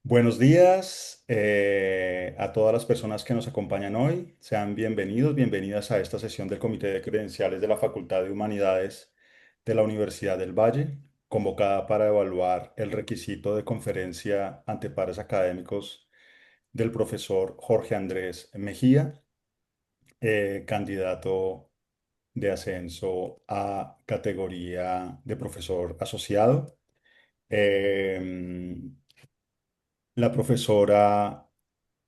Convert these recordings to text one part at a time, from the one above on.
Buenos días a todas las personas que nos acompañan hoy. Sean bienvenidos, bienvenidas a esta sesión del Comité de Credenciales de la Facultad de Humanidades de la Universidad del Valle, convocada para evaluar el requisito de conferencia ante pares académicos del profesor Jorge Andrés Mejía, candidato de ascenso a categoría de profesor asociado. Em, la profesora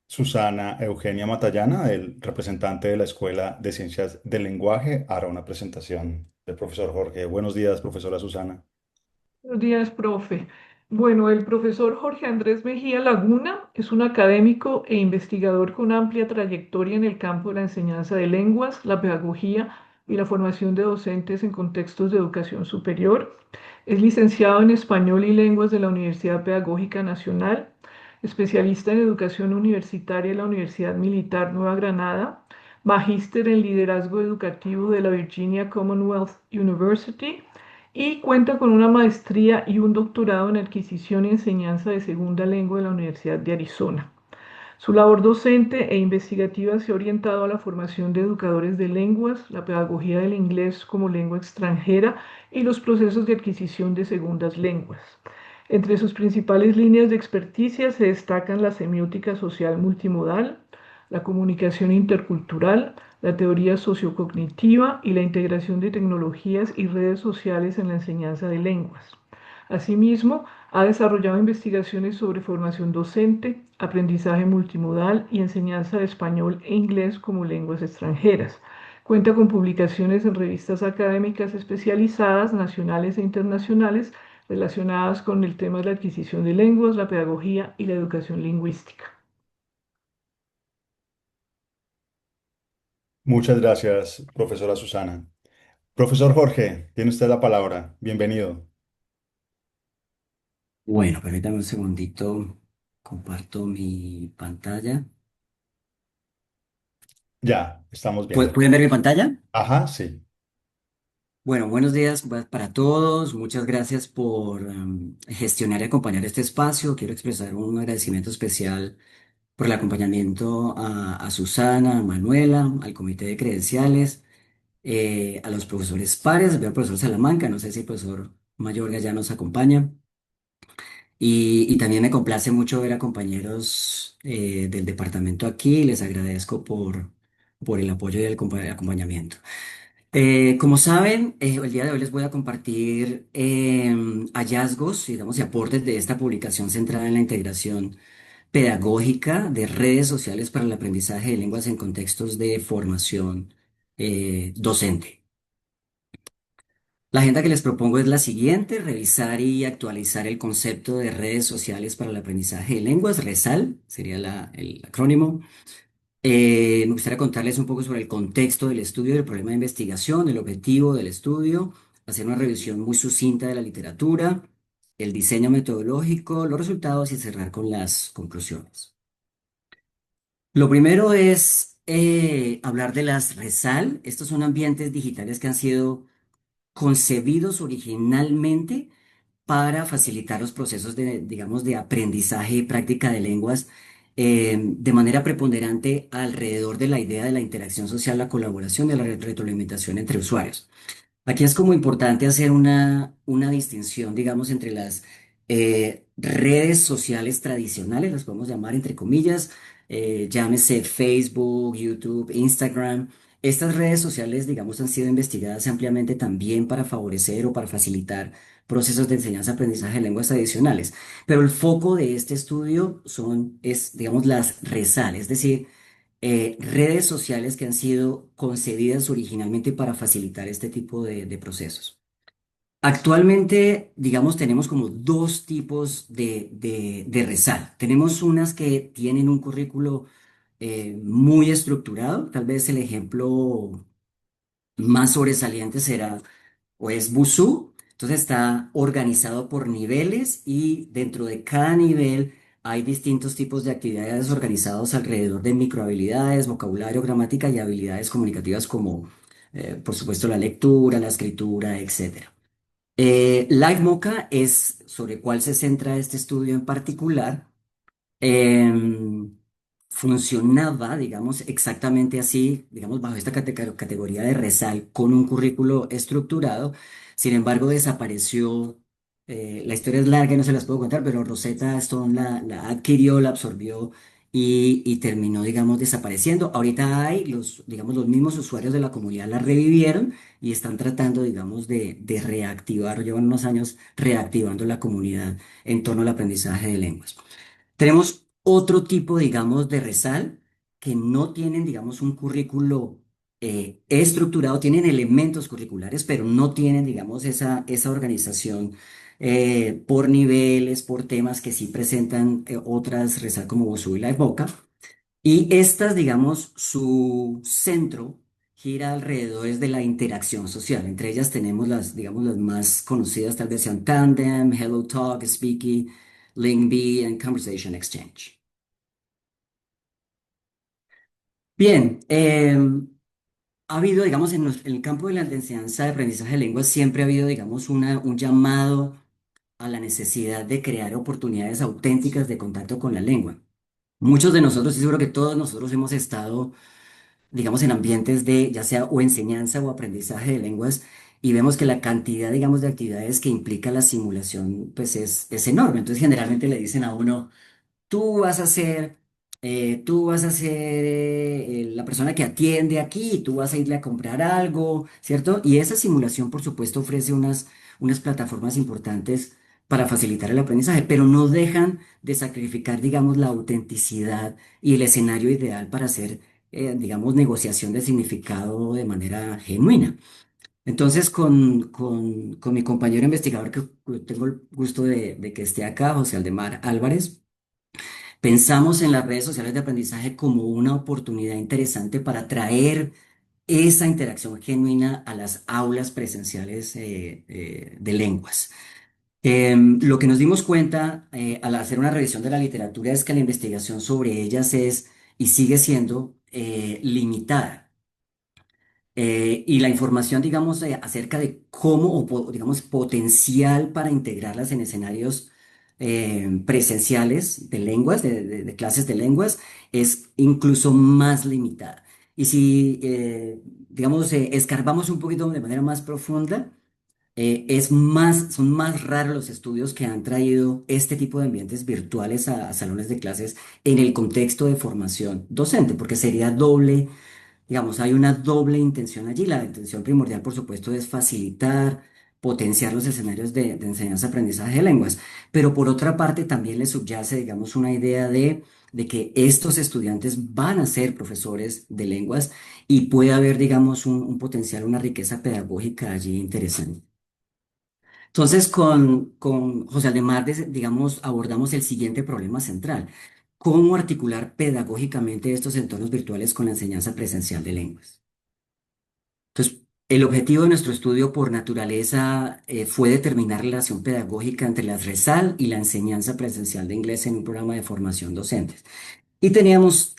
Susana Eugenia Matallana, el representante de la Escuela de Ciencias del Lenguaje, hará una presentación del profesor Jorge. Buenos días, profesora Susana. Buenos días, profe. Bueno, el profesor Jorge Andrés Mejía Laguna es un académico e investigador con amplia trayectoria en el campo de la enseñanza de lenguas, la pedagogía y la formación de docentes en contextos de educación superior. Es licenciado en Español y Lenguas de la Universidad Pedagógica Nacional, especialista en educación universitaria en la Universidad Militar Nueva Granada, magíster en liderazgo educativo de la Virginia Commonwealth University y cuenta con una maestría y un doctorado en adquisición y enseñanza de segunda lengua de la Universidad de Arizona. Su labor docente e investigativa se ha orientado a la formación de educadores de lenguas, la pedagogía del inglés como lengua extranjera y los procesos de adquisición de segundas lenguas. Entre sus principales líneas de experticia se destacan la semiótica social multimodal, la comunicación intercultural, la teoría sociocognitiva y la integración de tecnologías y redes sociales en la enseñanza de lenguas. Asimismo, ha desarrollado investigaciones sobre formación docente, aprendizaje multimodal y enseñanza de español e inglés como lenguas extranjeras. Cuenta con publicaciones en revistas académicas especializadas, nacionales e internacionales, relacionadas con el tema de la adquisición de lenguas, la pedagogía y la educación lingüística. Muchas gracias, profesora Susana. Profesor Jorge, tiene usted la palabra. Bienvenido. Bueno, permítame un segundito, comparto mi pantalla. Ya, estamos bien. ¿Pueden ver mi pantalla? Ajá, sí. Bueno, buenos días para todos. Muchas gracias por gestionar y acompañar este espacio. Quiero expresar un agradecimiento especial por el acompañamiento a Susana, a Manuela, al comité de credenciales, a los profesores pares, veo al profesor Salamanca, no sé si el profesor Mayorga ya nos acompaña. Y también me complace mucho ver a compañeros del departamento aquí. Les agradezco por el apoyo y el acompañamiento. Como saben, el día de hoy les voy a compartir hallazgos, digamos, y aportes de esta publicación centrada en la integración pedagógica de redes sociales para el aprendizaje de lenguas en contextos de formación docente. La agenda que les propongo es la siguiente: revisar y actualizar el concepto de redes sociales para el aprendizaje de lenguas, RESAL, sería el acrónimo. Me gustaría contarles un poco sobre el contexto del estudio del problema de investigación, el objetivo del estudio, hacer una revisión muy sucinta de la literatura, el diseño metodológico, los resultados y cerrar con las conclusiones. Lo primero es hablar de las RESAL. Estos son ambientes digitales que han sido concebidos originalmente para facilitar los procesos de, digamos, de aprendizaje y práctica de lenguas de manera preponderante alrededor de la idea de la interacción social, la colaboración, de la retroalimentación entre usuarios. Aquí es como importante hacer una distinción, digamos, entre las redes sociales tradicionales, las podemos llamar entre comillas, llámese Facebook, YouTube, Instagram. Estas redes sociales, digamos, han sido investigadas ampliamente también para favorecer o para facilitar procesos de enseñanza-aprendizaje de lenguas tradicionales. Pero el foco de este estudio digamos, las RESAL, es decir, redes sociales que han sido concebidas originalmente para facilitar este tipo de procesos. Actualmente, digamos, tenemos como dos tipos de RESAL. Tenemos unas que tienen un currículo muy estructurado. Tal vez el ejemplo más sobresaliente será o es Busuu. Entonces está organizado por niveles y dentro de cada nivel hay distintos tipos de actividades organizados alrededor de microhabilidades, vocabulario, gramática y habilidades comunicativas como, por supuesto, la lectura, la escritura, etcétera. LiveMocha es sobre cuál se centra este estudio en particular. em, funcionaba, digamos, exactamente así, digamos, bajo esta categoría de RESAL, con un currículo estructurado. Sin embargo, desapareció. La historia es larga y no se las puedo contar, pero Rosetta Stone la adquirió, la absorbió y terminó, digamos, desapareciendo. Ahorita hay digamos, los mismos usuarios de la comunidad la revivieron y están tratando, digamos, de reactivar, o llevan unos años reactivando la comunidad en torno al aprendizaje de lenguas. Tenemos otro tipo, digamos, de RESAL que no tienen, digamos, un currículo estructurado, tienen elementos curriculares, pero no tienen, digamos, esa organización por niveles, por temas que sí presentan otras RESAL como Busuu y La Boca. Y estas, digamos, su centro gira alrededor es de la interacción social. Entre ellas tenemos las, digamos, las más conocidas, tal vez sean Tandem, HelloTalk, Speaky, Linkbee and Conversation Exchange. Bien, ha habido, digamos, en el campo de la enseñanza de aprendizaje de lenguas, siempre ha habido, digamos, un llamado a la necesidad de crear oportunidades auténticas de contacto con la lengua. Muchos de nosotros, y seguro que todos nosotros hemos estado, digamos, en ambientes de ya sea o enseñanza o aprendizaje de lenguas y vemos que la cantidad, digamos, de actividades que implica la simulación, pues es enorme. Entonces, generalmente le dicen a uno, tú vas a ser la persona que atiende aquí, tú vas a irle a comprar algo, ¿cierto? Y esa simulación, por supuesto, ofrece unas plataformas importantes para facilitar el aprendizaje, pero no dejan de sacrificar, digamos, la autenticidad y el escenario ideal para hacer, digamos, negociación de significado de manera genuina. Entonces, con mi compañero investigador, que tengo el gusto de que esté acá, José Aldemar Álvarez, pensamos en las redes sociales de aprendizaje como una oportunidad interesante para traer esa interacción genuina a las aulas presenciales de lenguas. Lo que nos dimos cuenta al hacer una revisión de la literatura es que la investigación sobre ellas es y sigue siendo limitada. Y la información, digamos, acerca de cómo, digamos, potencial para integrarlas en escenarios presenciales de lenguas, de clases de lenguas, es incluso más limitada. Y si, digamos, escarbamos un poquito de manera más profunda, son más raros los estudios que han traído este tipo de ambientes virtuales a salones de clases en el contexto de formación docente, porque sería doble. Digamos, hay una doble intención allí. La intención primordial, por supuesto, es facilitar, potenciar los escenarios de enseñanza-aprendizaje de lenguas. Pero por otra parte, también le subyace, digamos, una idea de que estos estudiantes van a ser profesores de lenguas y puede haber, digamos, un potencial, una riqueza pedagógica allí interesante. Entonces, con José Aldemar, digamos, abordamos el siguiente problema central. ¿Cómo articular pedagógicamente estos entornos virtuales con la enseñanza presencial de lenguas? Entonces, el objetivo de nuestro estudio por naturaleza fue determinar la relación pedagógica entre la RESAL y la enseñanza presencial de inglés en un programa de formación docentes. Y teníamos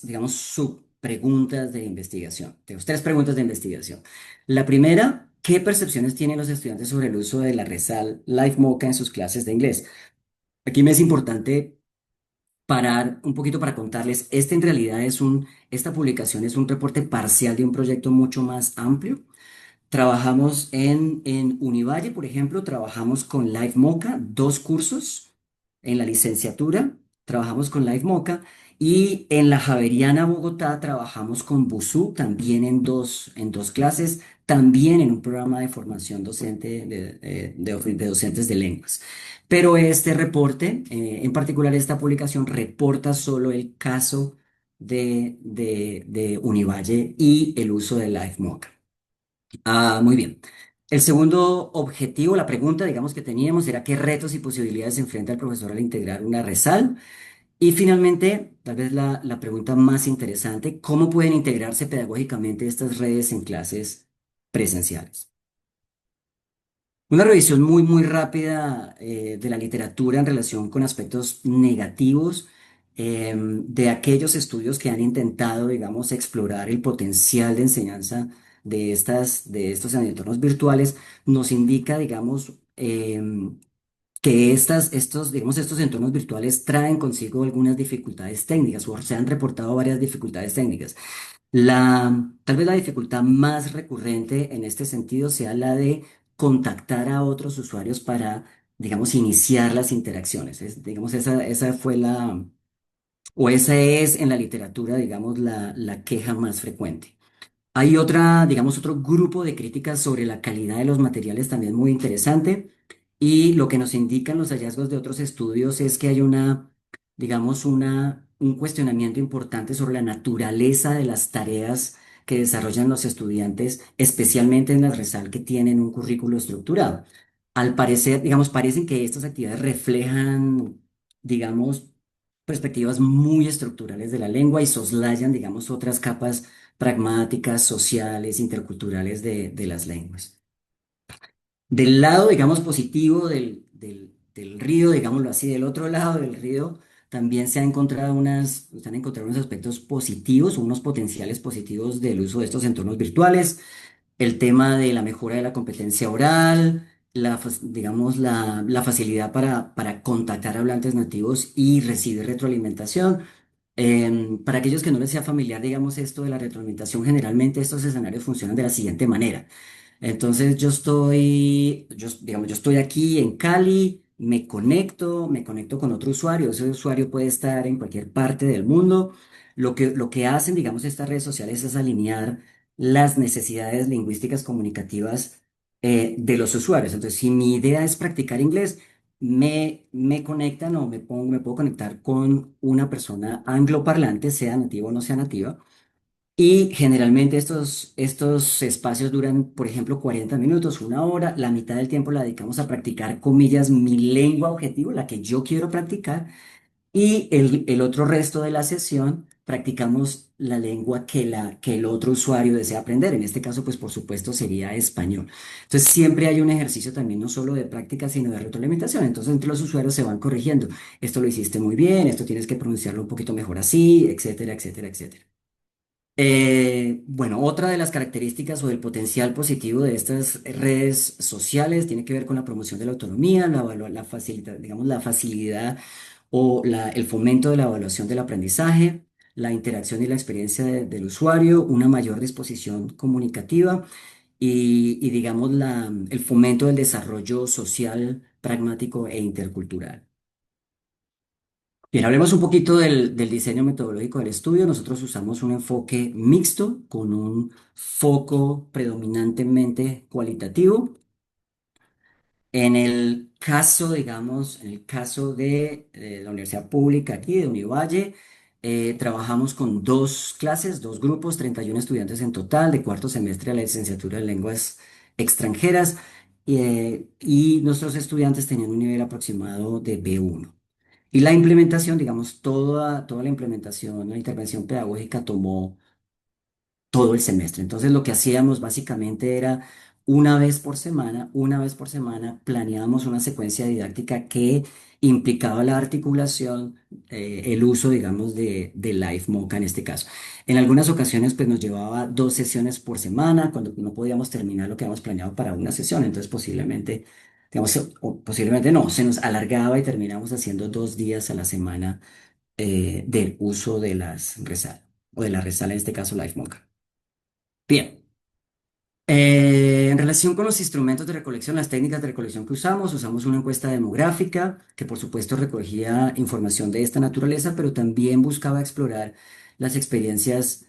digamos, subpreguntas de investigación. Tenemos tres preguntas de investigación. La primera, ¿qué percepciones tienen los estudiantes sobre el uso de la RESAL LiveMocha en sus clases de inglés? Aquí me es importante parar un poquito para contarles, en realidad esta publicación es un reporte parcial de un proyecto mucho más amplio. Trabajamos en Univalle, por ejemplo, trabajamos con LiveMocha, dos cursos en la licenciatura, trabajamos con LiveMocha y en la Javeriana Bogotá trabajamos con Busuu, también en dos clases, también en un programa de formación docente de docentes de lenguas. Pero este reporte, en particular esta publicación, reporta solo el caso de Univalle y el uso de LiveMocha. Muy bien. El segundo objetivo, la pregunta, digamos, que teníamos era qué retos y posibilidades se enfrenta el profesor al integrar una RESAL. Y finalmente, tal vez la pregunta más interesante, ¿cómo pueden integrarse pedagógicamente estas redes en clases presenciales? Una revisión muy, muy rápida de la literatura en relación con aspectos negativos de aquellos estudios que han intentado, digamos, explorar el potencial de enseñanza de estos entornos virtuales, nos indica, digamos, que digamos, estos entornos virtuales traen consigo algunas dificultades técnicas o se han reportado varias dificultades técnicas. Tal vez la dificultad más recurrente en este sentido sea la de contactar a otros usuarios para, digamos, iniciar las interacciones. Digamos, esa fue o esa es en la literatura, digamos, la queja más frecuente. Hay digamos, otro grupo de críticas sobre la calidad de los materiales también muy interesante y lo que nos indican los hallazgos de otros estudios es que hay digamos, un cuestionamiento importante sobre la naturaleza de las tareas que desarrollan los estudiantes, especialmente en la RESAL que tienen un currículo estructurado. Al parecer, digamos, parecen que estas actividades reflejan, digamos, perspectivas muy estructurales de la lengua y soslayan, digamos, otras capas pragmáticas, sociales, interculturales de las lenguas. Del lado, digamos, positivo del río, digámoslo así, del otro lado del río, también se han encontrado unos aspectos positivos, unos potenciales positivos del uso de estos entornos virtuales, el tema de la mejora de la competencia oral, digamos, la facilidad para contactar hablantes nativos y recibir retroalimentación. Para aquellos que no les sea familiar, digamos, esto de la retroalimentación, generalmente estos escenarios funcionan de la siguiente manera. Entonces digamos, yo estoy aquí en Cali, me conecto con otro usuario, ese usuario puede estar en cualquier parte del mundo. Lo que hacen, digamos, estas redes sociales es alinear las necesidades lingüísticas comunicativas de los usuarios. Entonces, si mi idea es practicar inglés, me conectan o me puedo conectar con una persona angloparlante, sea nativa o no sea nativa y generalmente estos espacios duran, por ejemplo, 40 minutos, una hora. La mitad del tiempo la dedicamos a practicar, comillas, mi lengua objetivo, la que yo quiero practicar. Y el otro resto de la sesión practicamos la lengua que el otro usuario desea aprender. En este caso, pues por supuesto sería español. Entonces siempre hay un ejercicio también no solo de práctica, sino de retroalimentación. Entonces entre los usuarios se van corrigiendo. Esto lo hiciste muy bien, esto tienes que pronunciarlo un poquito mejor así, etcétera, etcétera, etcétera. Bueno, otra de las características o del potencial positivo de estas redes sociales tiene que ver con la promoción de la autonomía, digamos, la facilidad el fomento de la evaluación del aprendizaje, la interacción y la experiencia del usuario, una mayor disposición comunicativa y digamos, el fomento del desarrollo social, pragmático e intercultural. Bien, hablemos un poquito del diseño metodológico del estudio. Nosotros usamos un enfoque mixto con un foco predominantemente cualitativo. En el caso, digamos, en el caso de la universidad pública aquí, de Univalle, trabajamos con dos clases, dos grupos, 31 estudiantes en total, de cuarto semestre de la licenciatura en lenguas extranjeras, y nuestros estudiantes tenían un nivel aproximado de B1. Y la implementación, digamos, toda la implementación, la intervención pedagógica tomó todo el semestre. Entonces, lo que hacíamos básicamente era una vez por semana, planeábamos una secuencia didáctica que implicaba la articulación, el uso, digamos, de LiveMocha en este caso. En algunas ocasiones, pues nos llevaba dos sesiones por semana, cuando no podíamos terminar lo que habíamos planeado para una sesión. Entonces, posiblemente, digamos, o posiblemente no, se nos alargaba y terminamos haciendo 2 días a la semana del uso de las RESAL, o de la RESAL, en este caso LiveMocha. Bien. En relación con los instrumentos de recolección, las técnicas de recolección que usamos una encuesta demográfica que por supuesto recogía información de esta naturaleza, pero también buscaba explorar las experiencias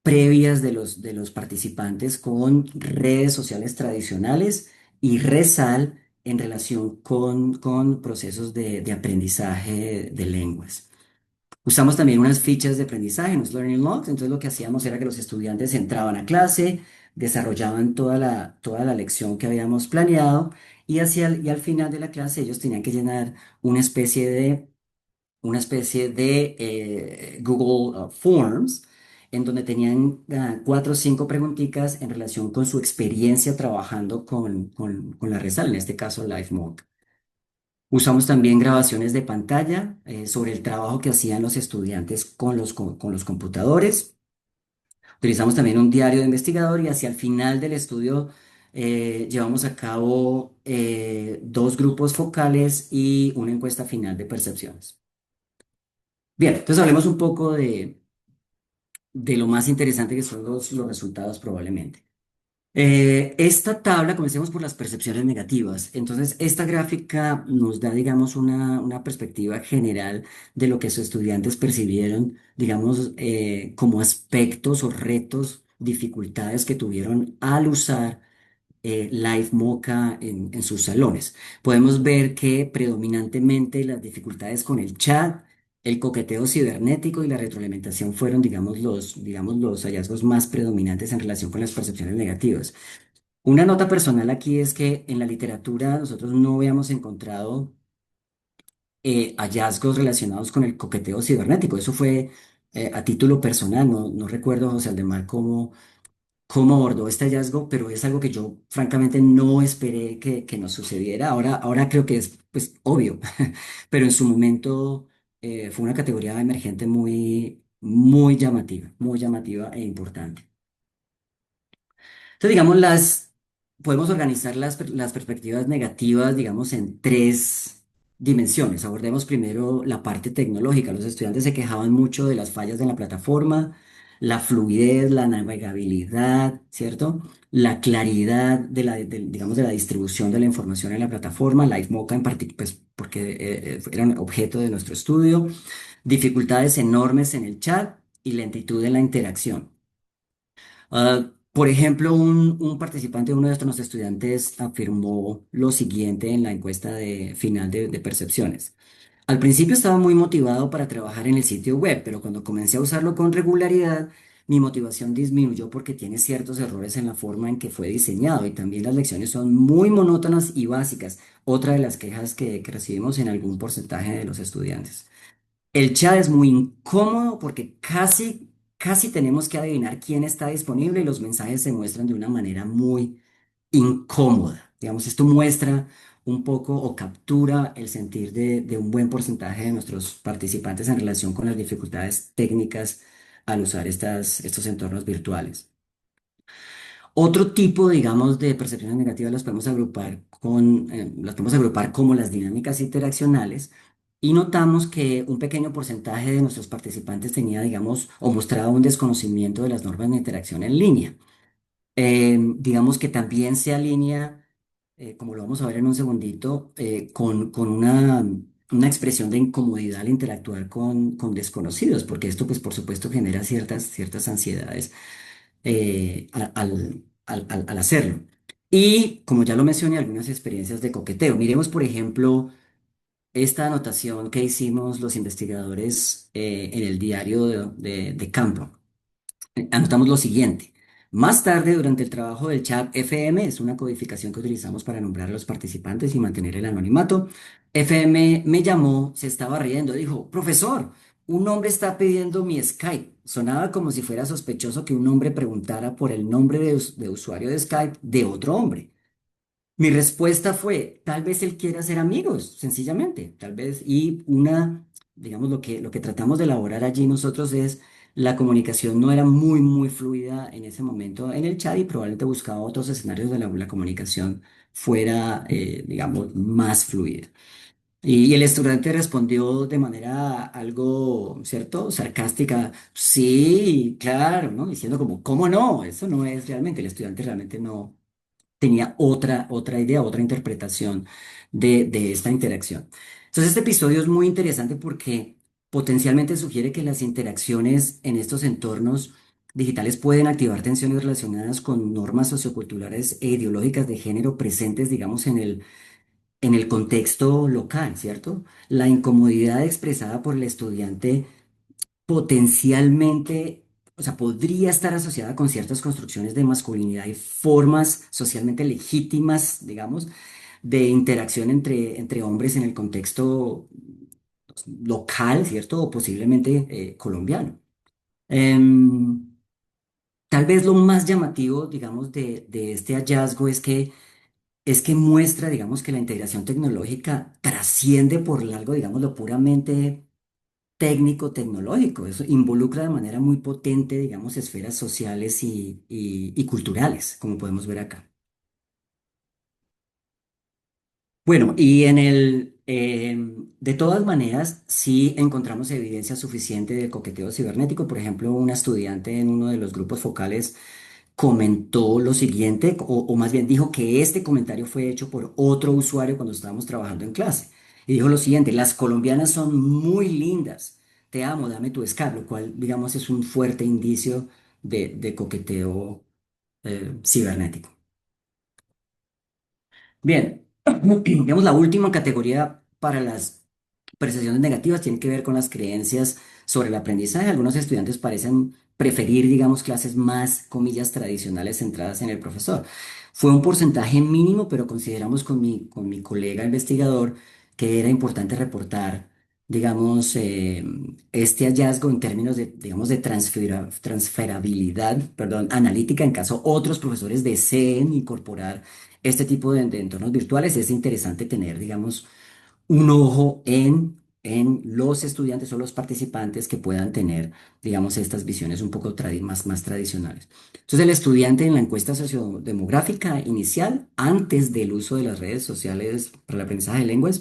previas de los participantes con redes sociales tradicionales y RESAL en relación con procesos de aprendizaje de lenguas. Usamos también unas fichas de aprendizaje, unos learning logs. Entonces lo que hacíamos era que los estudiantes entraban a clase, desarrollaban toda la lección que habíamos planeado y al final de la clase ellos tenían que llenar una especie de Google Forms en donde tenían 4 o 5 preguntitas en relación con su experiencia trabajando con la RESAL, en este caso LiveMocha. Usamos también grabaciones de pantalla sobre el trabajo que hacían los estudiantes con los computadores. Utilizamos también un diario de investigador y hacia el final del estudio llevamos a cabo dos grupos focales y una encuesta final de percepciones. Bien, entonces hablemos un poco de lo más interesante que son los resultados probablemente. Esta tabla, comencemos por las percepciones negativas. Entonces, esta gráfica nos da, digamos, una perspectiva general de lo que sus estudiantes percibieron, digamos, como aspectos o retos, dificultades que tuvieron al usar Live Mocha en sus salones. Podemos ver que predominantemente las dificultades con el chat, el coqueteo cibernético y la retroalimentación fueron, digamos, los hallazgos más predominantes en relación con las percepciones negativas. Una nota personal aquí es que en la literatura nosotros no habíamos encontrado hallazgos relacionados con el coqueteo cibernético. Eso fue a título personal, no recuerdo, José Aldemar, cómo abordó este hallazgo, pero es algo que yo francamente no esperé que nos sucediera. Ahora creo que es pues obvio, pero en su momento fue una categoría emergente muy llamativa e importante. Entonces, digamos, podemos organizar las perspectivas negativas, digamos, en tres dimensiones. Abordemos primero la parte tecnológica. Los estudiantes se quejaban mucho de las fallas de la plataforma, la fluidez, la navegabilidad, ¿cierto? La claridad digamos, de la distribución de la información en la plataforma, LiveMocha en particular, pues, porque era un objeto de nuestro estudio, dificultades enormes en el chat y lentitud en la interacción. Por ejemplo, un participante, uno de nuestros estudiantes, afirmó lo siguiente en la encuesta final de percepciones. Al principio estaba muy motivado para trabajar en el sitio web, pero cuando comencé a usarlo con regularidad, mi motivación disminuyó porque tiene ciertos errores en la forma en que fue diseñado y también las lecciones son muy monótonas y básicas. Otra de las quejas que recibimos en algún porcentaje de los estudiantes. El chat es muy incómodo porque casi tenemos que adivinar quién está disponible y los mensajes se muestran de una manera muy incómoda. Digamos, esto muestra un poco o captura el sentir de un buen porcentaje de nuestros participantes en relación con las dificultades técnicas al usar estos entornos virtuales. Otro tipo, digamos, de percepciones negativas las podemos agrupar como las dinámicas interaccionales y notamos que un pequeño porcentaje de nuestros participantes tenía, digamos, o mostraba un desconocimiento de las normas de interacción en línea. Digamos que también se alinea, como lo vamos a ver en un segundito, con una expresión de incomodidad al interactuar con desconocidos, porque esto, pues, por supuesto, genera ciertas ansiedades al hacerlo. Y como ya lo mencioné, algunas experiencias de coqueteo. Miremos, por ejemplo, esta anotación que hicimos los investigadores en el diario de campo. Anotamos lo siguiente. Más tarde, durante el trabajo del chat FM, es una codificación que utilizamos para nombrar a los participantes y mantener el anonimato. FM me llamó, se estaba riendo, dijo, profesor, un hombre está pidiendo mi Skype. Sonaba como si fuera sospechoso que un hombre preguntara por el nombre de usuario de Skype de otro hombre. Mi respuesta fue, tal vez él quiera ser amigos, sencillamente, tal vez. Digamos, lo que tratamos de elaborar allí nosotros es, la comunicación no era muy fluida en ese momento en el chat y probablemente buscaba otros escenarios de la comunicación fuera, digamos, más fluida. Y el estudiante respondió de manera algo, ¿cierto? Sarcástica, sí, claro, ¿no? Diciendo como, ¿cómo no? Eso no es realmente, el estudiante realmente no tenía otra idea, otra interpretación de esta interacción. Entonces, este episodio es muy interesante porque potencialmente sugiere que las interacciones en estos entornos digitales pueden activar tensiones relacionadas con normas socioculturales e ideológicas de género presentes, digamos, en el contexto local, ¿cierto? La incomodidad expresada por el estudiante potencialmente, o sea, podría estar asociada con ciertas construcciones de masculinidad y formas socialmente legítimas, digamos, de interacción entre hombres en el contexto local, ¿cierto? O posiblemente colombiano. Em, Tal vez lo más llamativo, digamos, de este hallazgo es que muestra, digamos, que la integración tecnológica trasciende por algo, digamos, lo puramente técnico-tecnológico. Eso involucra de manera muy potente, digamos, esferas sociales y culturales, como podemos ver acá. Bueno, de todas maneras, sí encontramos evidencia suficiente de coqueteo cibernético. Por ejemplo, una estudiante en uno de los grupos focales comentó lo siguiente, o más bien dijo que este comentario fue hecho por otro usuario cuando estábamos trabajando en clase. Y dijo lo siguiente: las colombianas son muy lindas, te amo, dame tu Skype, lo cual, digamos, es un fuerte indicio de coqueteo cibernético. Bien, digamos, la última categoría para las percepciones negativas tiene que ver con las creencias sobre el aprendizaje. Algunos estudiantes parecen preferir, digamos, clases más, comillas, tradicionales centradas en el profesor. Fue un porcentaje mínimo, pero consideramos con mi colega investigador que era importante reportar, digamos, este hallazgo en términos de, digamos, de transferabilidad, perdón, analítica, en caso otros profesores deseen incorporar este tipo de entornos virtuales. Es interesante tener, digamos, un ojo en los estudiantes o los participantes que puedan tener, digamos, estas visiones un poco más tradicionales. Entonces, el estudiante en la encuesta sociodemográfica inicial, antes del uso de las redes sociales para el aprendizaje de lenguas,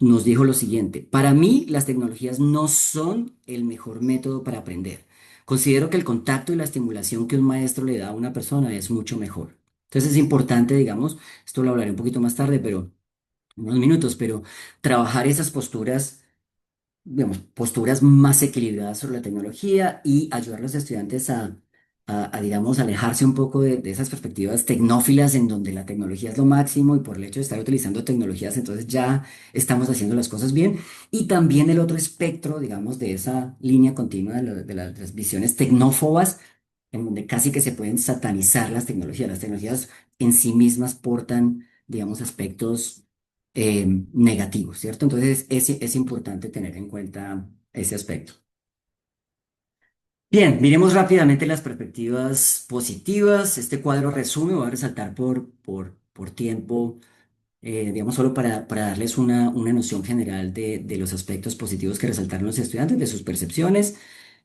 nos dijo lo siguiente: para mí, las tecnologías no son el mejor método para aprender. Considero que el contacto y la estimulación que un maestro le da a una persona es mucho mejor. Entonces, es importante, digamos, esto lo hablaré un poquito más tarde, pero unos minutos, pero trabajar esas posturas, digamos, posturas más equilibradas sobre la tecnología y ayudar a los estudiantes digamos, alejarse un poco de esas perspectivas tecnófilas en donde la tecnología es lo máximo y por el hecho de estar utilizando tecnologías, entonces ya estamos haciendo las cosas bien. Y también el otro espectro, digamos, de esa línea continua de las visiones tecnófobas, en donde casi que se pueden satanizar las tecnologías. Las tecnologías en sí mismas portan, digamos, aspectos negativos, ¿cierto? Entonces es importante tener en cuenta ese aspecto. Bien, miremos rápidamente las perspectivas positivas. Este cuadro resume, voy a resaltar por tiempo, digamos, solo para darles una noción general de los aspectos positivos que resaltaron los estudiantes, de sus percepciones.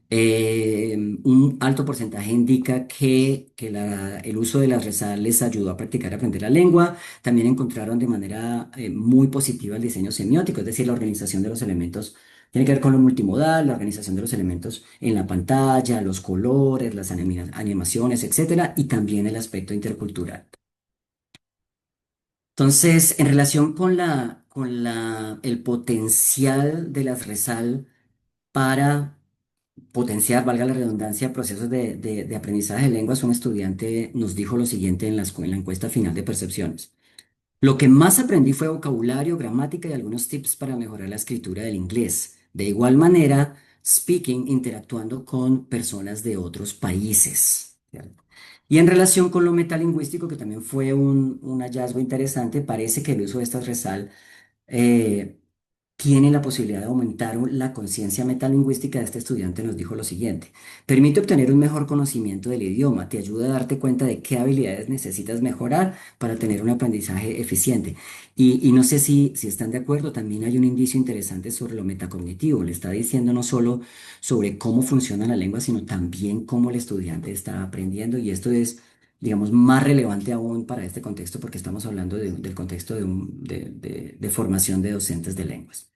Un alto porcentaje indica que el uso de las rezas les ayudó a practicar y aprender la lengua. También encontraron de manera muy positiva el diseño semiótico, es decir, la organización de los elementos. Tiene que ver con lo multimodal, la organización de los elementos en la pantalla, los colores, las animaciones, etcétera, y también el aspecto intercultural. Entonces, en relación el potencial de las RESAL para potenciar, valga la redundancia, procesos de aprendizaje de lenguas, un estudiante nos dijo lo siguiente en la encuesta final de percepciones: lo que más aprendí fue vocabulario, gramática y algunos tips para mejorar la escritura del inglés. De igual manera, speaking, interactuando con personas de otros países. ¿Cierto? Y en relación con lo metalingüístico, que también fue un hallazgo interesante, parece que el uso de estas resal eh, tiene la posibilidad de aumentar la conciencia metalingüística. De este estudiante nos dijo lo siguiente: permite obtener un mejor conocimiento del idioma, te ayuda a darte cuenta de qué habilidades necesitas mejorar para tener un aprendizaje eficiente. Y no sé si están de acuerdo, también hay un indicio interesante sobre lo metacognitivo. Le está diciendo no solo sobre cómo funciona la lengua, sino también cómo el estudiante está aprendiendo. Y esto es, digamos, más relevante aún para este contexto porque estamos hablando del contexto de formación de docentes de lenguas.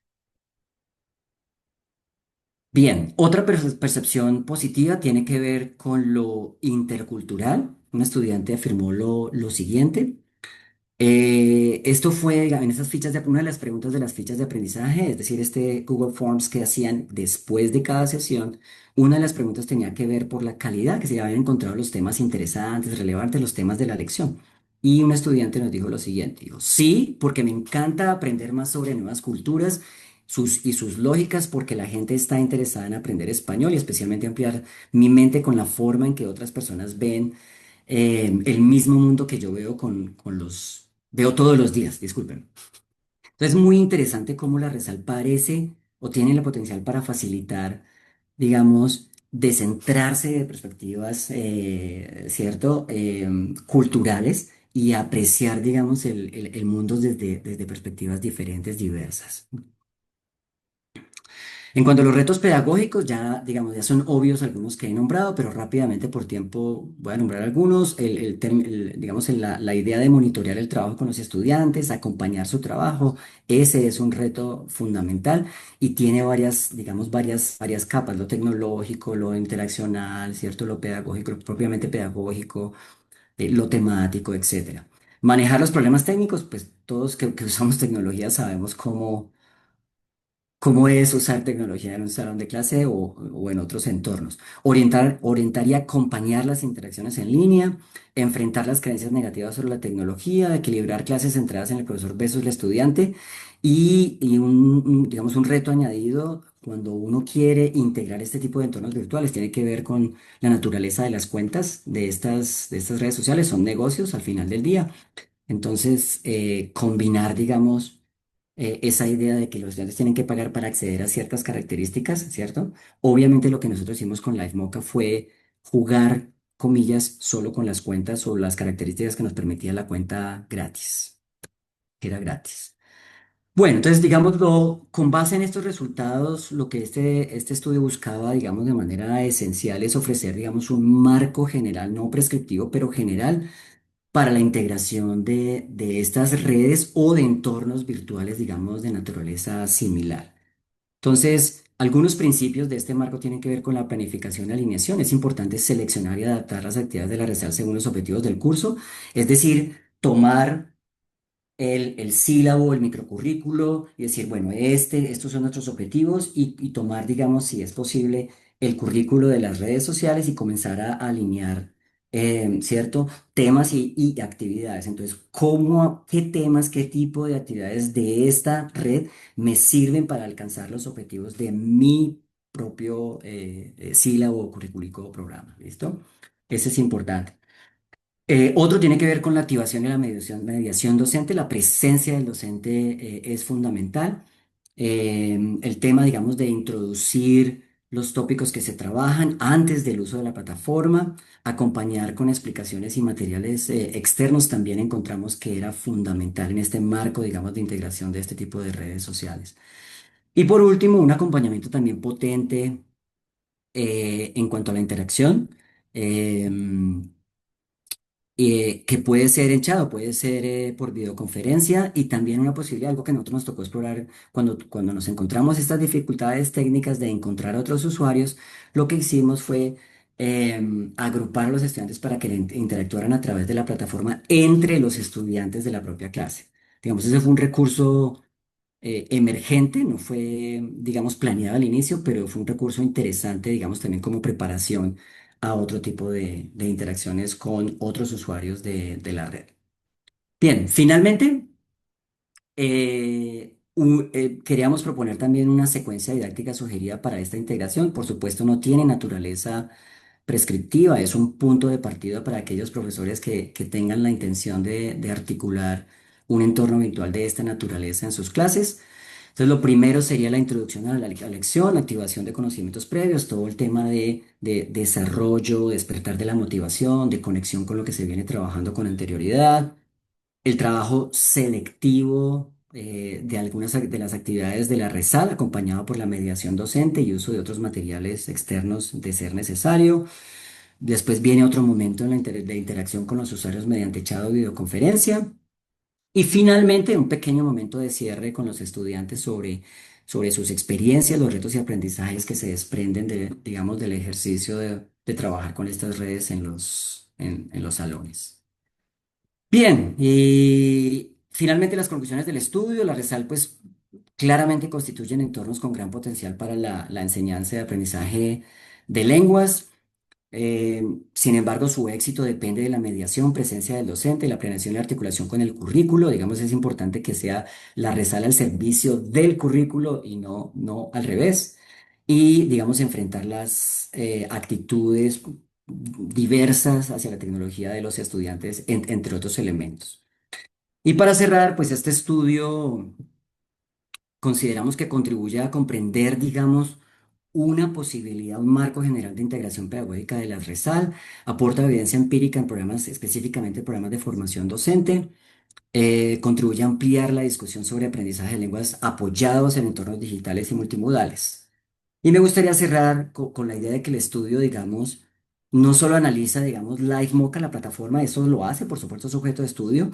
Bien, otra percepción positiva tiene que ver con lo intercultural. Un estudiante afirmó lo siguiente. Esto fue en esas fichas de una de las preguntas de las fichas de aprendizaje, es decir, este Google Forms que hacían después de cada sesión. Una de las preguntas tenía que ver por la calidad, que se habían encontrado los temas interesantes, relevantes, los temas de la lección. Y un estudiante nos dijo lo siguiente: dijo, sí, porque me encanta aprender más sobre nuevas culturas y sus lógicas, porque la gente está interesada en aprender español y especialmente ampliar mi mente con la forma en que otras personas ven el mismo mundo que yo veo veo todos los días, disculpen. Entonces, es muy interesante cómo la Resal parece o tiene el potencial para facilitar, digamos, descentrarse de perspectivas, ¿cierto? Culturales y apreciar, digamos, el mundo desde perspectivas diferentes, diversas. En cuanto a los retos pedagógicos, ya, digamos, ya son obvios algunos que he nombrado, pero rápidamente por tiempo voy a nombrar algunos. Digamos, la idea de monitorear el trabajo con los estudiantes, acompañar su trabajo, ese es un reto fundamental y tiene varias, digamos, varias capas, lo tecnológico, lo interaccional, ¿cierto? Lo pedagógico, lo propiamente pedagógico, lo temático, etcétera. Manejar los problemas técnicos, pues todos que usamos tecnología sabemos cómo es usar tecnología en un salón de clase o en otros entornos. Orientar y acompañar las interacciones en línea, enfrentar las creencias negativas sobre la tecnología, equilibrar clases centradas en el profesor versus el estudiante y digamos, un reto añadido cuando uno quiere integrar este tipo de entornos virtuales tiene que ver con la naturaleza de las cuentas de estas redes sociales. Son negocios al final del día. Entonces, combinar, digamos, esa idea de que los estudiantes tienen que pagar para acceder a ciertas características, ¿cierto? Obviamente lo que nosotros hicimos con LiveMocha fue jugar, comillas, solo con las cuentas o las características que nos permitía la cuenta gratis, que era gratis. Bueno, entonces, digámoslo, con base en estos resultados, lo que este estudio buscaba, digamos, de manera esencial es ofrecer, digamos, un marco general, no prescriptivo, pero general para la integración de estas redes o de entornos virtuales, digamos, de naturaleza similar. Entonces, algunos principios de este marco tienen que ver con la planificación y alineación. Es importante seleccionar y adaptar las actividades de la red según los objetivos del curso, es decir, tomar el sílabo, el microcurrículo y decir, bueno, estos son nuestros objetivos y tomar, digamos, si es posible, el currículo de las redes sociales y comenzar a alinear, ¿cierto? Temas y actividades. Entonces, qué temas, qué tipo de actividades de esta red me sirven para alcanzar los objetivos de mi propio sílabo, currículo o programa? ¿Listo? Ese es importante. Otro tiene que ver con la activación y la mediación docente. La presencia del docente es fundamental. El tema, digamos, de introducir los tópicos que se trabajan antes del uso de la plataforma, acompañar con explicaciones y materiales externos, también encontramos que era fundamental en este marco, digamos, de integración de este tipo de redes sociales. Y por último, un acompañamiento también potente en cuanto a la interacción. em, que puede ser echado, puede ser por videoconferencia y también una posibilidad, algo que a nosotros nos tocó explorar cuando nos encontramos estas dificultades técnicas de encontrar a otros usuarios, lo que hicimos fue agrupar a los estudiantes para que interactuaran a través de la plataforma entre los estudiantes de la propia clase. Digamos, ese fue un recurso emergente, no fue, digamos, planeado al inicio, pero fue un recurso interesante, digamos, también como preparación a otro tipo de interacciones con otros usuarios de la red. Bien, finalmente, queríamos proponer también una secuencia didáctica sugerida para esta integración. Por supuesto, no tiene naturaleza prescriptiva, es un punto de partida para aquellos profesores que tengan la intención de articular un entorno virtual de esta naturaleza en sus clases. Entonces, lo primero sería la introducción a la lección, la activación de conocimientos previos, todo el tema de desarrollo, despertar de la motivación, de conexión con lo que se viene trabajando con anterioridad, el trabajo selectivo de algunas de las actividades de la RESAL, acompañado por la mediación docente y uso de otros materiales externos de ser necesario. Después viene otro momento en de interacción con los usuarios mediante chat o videoconferencia. Y finalmente, un pequeño momento de cierre con los estudiantes sobre sus experiencias, los retos y aprendizajes que se desprenden digamos, del ejercicio de trabajar con estas redes en los salones. Bien, y finalmente las conclusiones del estudio, la RESAL, pues claramente constituyen entornos con gran potencial para la enseñanza y aprendizaje de lenguas. Eh, Sin embargo, su éxito depende de la mediación, presencia del docente, la planeación y la articulación con el currículo. Digamos, es importante que sea la resala al servicio del currículo y no al revés. Y, digamos, enfrentar las actitudes diversas hacia la tecnología de los estudiantes, entre otros elementos. Y para cerrar, pues este estudio consideramos que contribuye a comprender, digamos, una posibilidad, un marco general de integración pedagógica de la RESAL, aporta evidencia empírica en programas, específicamente programas de formación docente, contribuye a ampliar la discusión sobre aprendizaje de lenguas apoyados en entornos digitales y multimodales. Y me gustaría cerrar con la idea de que el estudio, digamos, no solo analiza, digamos, LiveMocha, la plataforma, eso lo hace, por supuesto, es sujeto de estudio,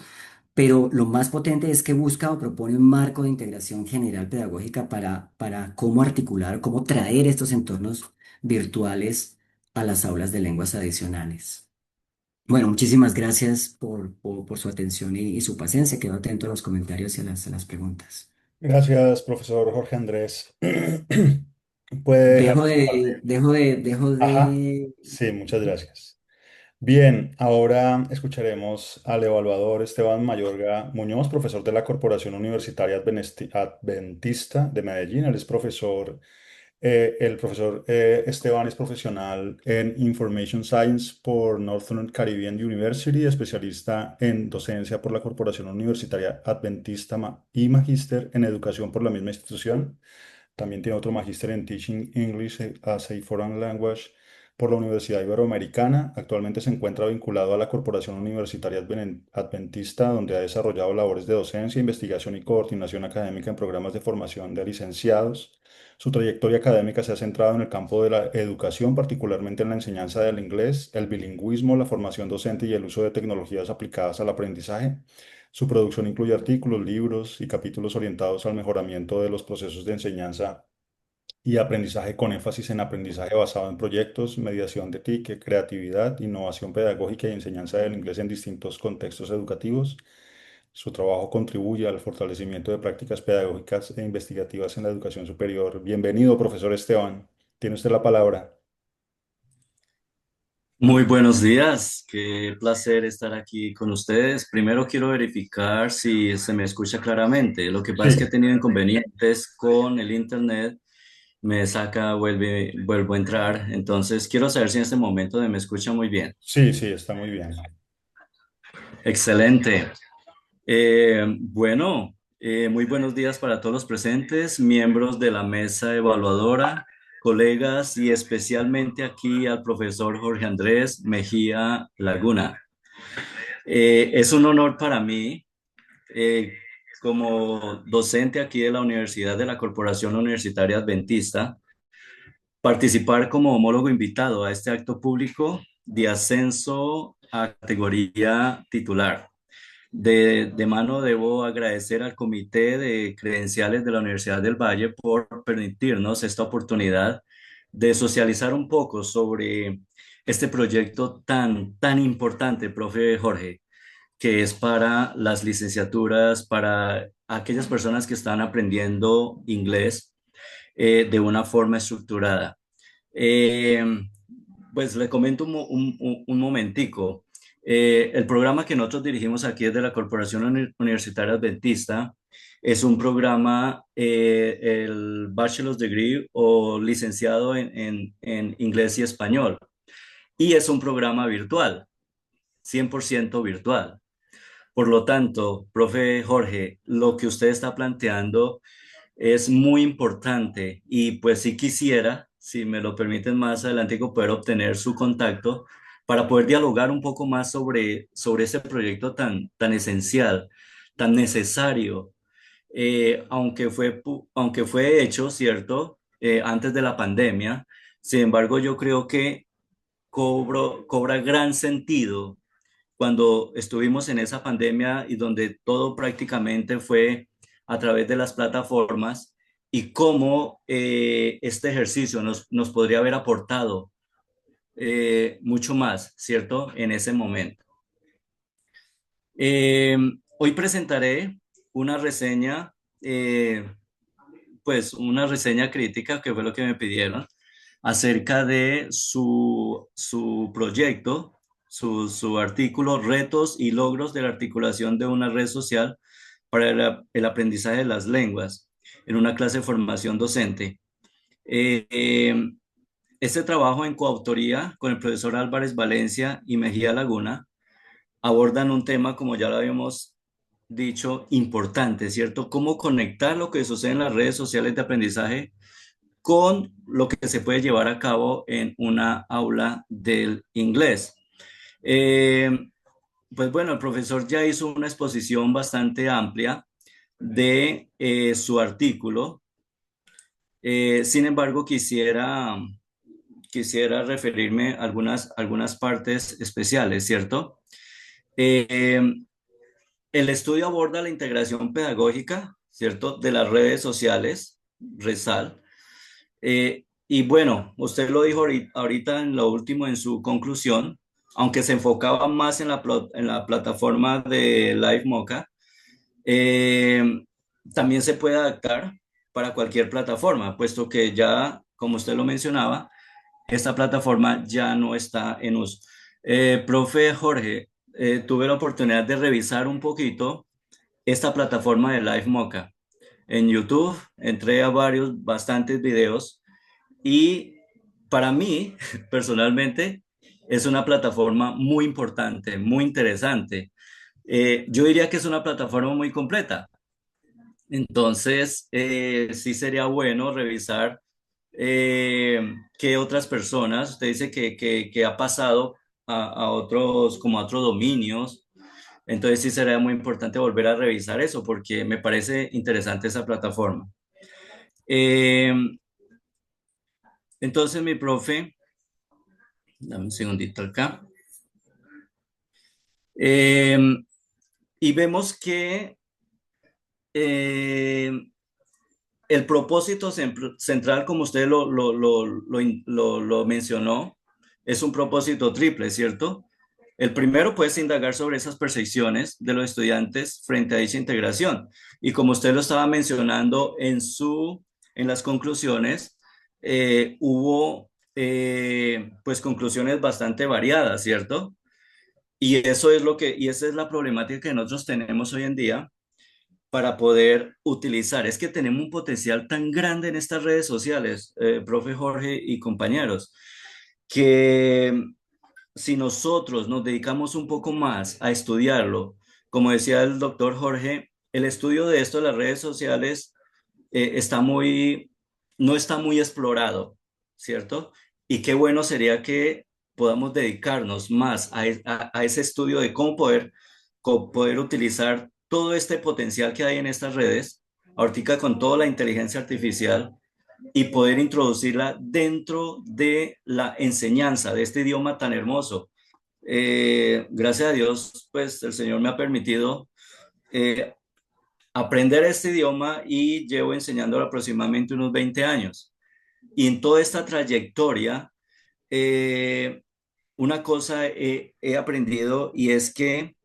pero lo más potente es que busca o propone un marco de integración general pedagógica para cómo articular, cómo traer estos entornos virtuales a las aulas de lenguas adicionales. Bueno, muchísimas gracias por su atención y su paciencia. Quedo atento a los comentarios y a las preguntas. Gracias, profesor Jorge Andrés. Puede dejar su parte. Dejo Ajá, de sí, muchas gracias. Bien, ahora escucharemos al evaluador Esteban Mayorga Muñoz, profesor de la Corporación Universitaria Adventista de Medellín. Él es profesor, el profesor Esteban es profesional en Information Science por Northern Caribbean University, especialista en docencia por la Corporación Universitaria Adventista y magíster en educación por la misma institución. También tiene otro magíster en Teaching English as a Foreign Language por la Universidad Iberoamericana. Actualmente se encuentra vinculado a la Corporación Universitaria Adventista, donde ha desarrollado labores de docencia, investigación y coordinación académica en programas de formación de licenciados. Su trayectoria académica se ha centrado en el campo de la educación, particularmente en la enseñanza del inglés, el bilingüismo, la formación docente y el uso de tecnologías aplicadas al aprendizaje. Su producción incluye artículos, libros y capítulos orientados al mejoramiento de los procesos de enseñanza y aprendizaje con énfasis en aprendizaje basado en proyectos, mediación de TIC, creatividad, innovación pedagógica y enseñanza del inglés en distintos contextos educativos. Su trabajo contribuye al fortalecimiento de prácticas pedagógicas e investigativas en la educación superior. Bienvenido, profesor Esteban. Tiene usted la palabra. Muy buenos días, qué placer estar aquí con ustedes. Primero quiero verificar si se me escucha claramente. Lo que pasa es que he Sí, tenido inconvenientes con el internet, me saca, vuelvo a entrar. Entonces quiero saber si en este momento me escucha muy bien. sí, sí, está muy bien. Excelente. Muy buenos días para todos los presentes, miembros de la mesa evaluadora, colegas y especialmente aquí al profesor Jorge Andrés Mejía Laguna. Es un honor para mí, eh, como docente aquí de la Universidad de la Corporación Universitaria Adventista, participar como homólogo invitado a este acto público de ascenso a categoría titular. De mano debo agradecer al Comité de Credenciales de la Universidad del Valle por permitirnos esta oportunidad de socializar un poco sobre este proyecto tan importante, profe Jorge, que es para las licenciaturas, para aquellas personas que están aprendiendo inglés de una forma estructurada. Eh, pues le comento un momentico. El programa que nosotros dirigimos aquí es de la Corporación Universitaria Adventista. Es un programa, el Bachelor's Degree o licenciado en inglés y español. Y es un programa virtual, 100% virtual. Por lo tanto, profe Jorge, lo que usted está planteando es muy importante y pues si quisiera, si me lo permiten más adelante, poder obtener su contacto para poder dialogar un poco más sobre ese proyecto tan esencial, tan necesario, aunque fue hecho, ¿cierto? Antes de la pandemia. Sin embargo, yo creo que cobra gran sentido cuando estuvimos en esa pandemia y donde todo prácticamente fue a través de las plataformas y cómo este ejercicio nos podría haber aportado mucho más, ¿cierto? En ese momento. Eh, Hoy presentaré una reseña, pues una reseña crítica, que fue lo que me pidieron, acerca de su proyecto, su artículo, retos y logros de la articulación de una red social para el aprendizaje de las lenguas en una clase de formación docente. Eh, eh, este trabajo en coautoría con el profesor Álvarez Valencia y Mejía Laguna abordan un tema, como ya lo habíamos dicho, importante, ¿cierto? Cómo conectar lo que sucede en las redes sociales de aprendizaje con lo que se puede llevar a cabo en una aula del inglés. Eh, pues bueno, el profesor ya hizo una exposición bastante amplia de su artículo Sin embargo, quisiera referirme a algunas partes especiales, ¿cierto? Eh, el estudio aborda la integración pedagógica, ¿cierto? De las redes sociales, RESAL. Y bueno, usted lo dijo ahorita en lo último, en su conclusión, aunque se enfocaba más en en la plataforma de Live Mocha, eh, también se puede adaptar para cualquier plataforma, puesto que ya, como usted lo mencionaba, esta plataforma ya no está en uso. Profe Jorge, tuve la oportunidad de revisar un poquito esta plataforma de Live Mocha. En YouTube entré a bastantes videos y para mí, personalmente, es una plataforma muy importante, muy interesante. Yo diría que es una plataforma muy completa. Entonces, sí sería bueno revisar qué otras personas, usted dice que ha pasado a otros, como a otros dominios. Entonces, sí sería muy importante volver a revisar eso porque me parece interesante esa plataforma. Eh, entonces, mi profe, dame un segundito acá. Eh, y vemos que eh, el propósito central, como usted lo mencionó, es un propósito triple, ¿cierto? El primero, pues, indagar sobre esas percepciones de los estudiantes frente a dicha integración. Y como usted lo estaba mencionando en las conclusiones, hubo, pues, conclusiones bastante variadas, ¿cierto? Y esa es la problemática que nosotros tenemos hoy en día para poder utilizar. Es que tenemos un potencial tan grande en estas redes sociales, profe Jorge y compañeros, que si nosotros nos dedicamos un poco más a estudiarlo, como decía el doctor Jorge, el estudio de esto de las redes sociales está no está muy explorado, ¿cierto? Y qué bueno sería que podamos dedicarnos más a ese estudio de cómo poder utilizar todo este potencial que hay en estas redes, ahorita con toda la inteligencia artificial, y poder introducirla dentro de la enseñanza de este idioma tan hermoso. Gracias a Dios, pues el Señor me ha permitido eh, aprender este idioma y llevo enseñándolo aproximadamente unos 20 años. Y en toda esta trayectoria, eh, una cosa he aprendido y es que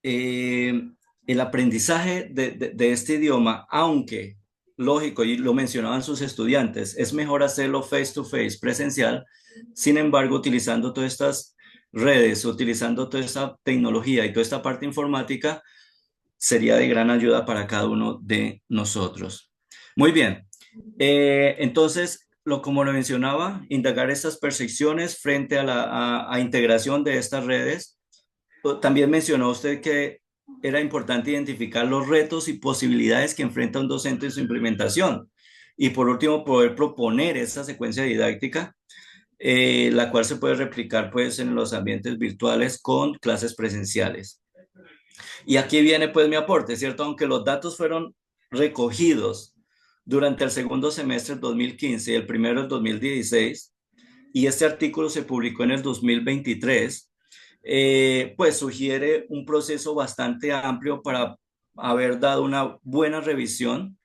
eh, el aprendizaje de este idioma, aunque lógico, y lo mencionaban sus estudiantes, es mejor hacerlo face to face, presencial. Sin embargo, utilizando todas estas redes, utilizando toda esta tecnología y toda esta parte informática, sería de gran ayuda para cada uno de nosotros. Muy bien. Entonces, como lo mencionaba, indagar estas percepciones frente a a integración de estas redes. También mencionó usted que era importante identificar los retos y posibilidades que enfrenta un docente en su implementación. Y por último, poder proponer esa secuencia didáctica, la cual se puede replicar pues en los ambientes virtuales con clases presenciales. Y aquí viene pues mi aporte, ¿cierto? Aunque los datos fueron recogidos durante el segundo semestre del 2015 y el primero del 2016, y este artículo se publicó en el 2023, pues sugiere un proceso bastante amplio para haber dado una buena revisión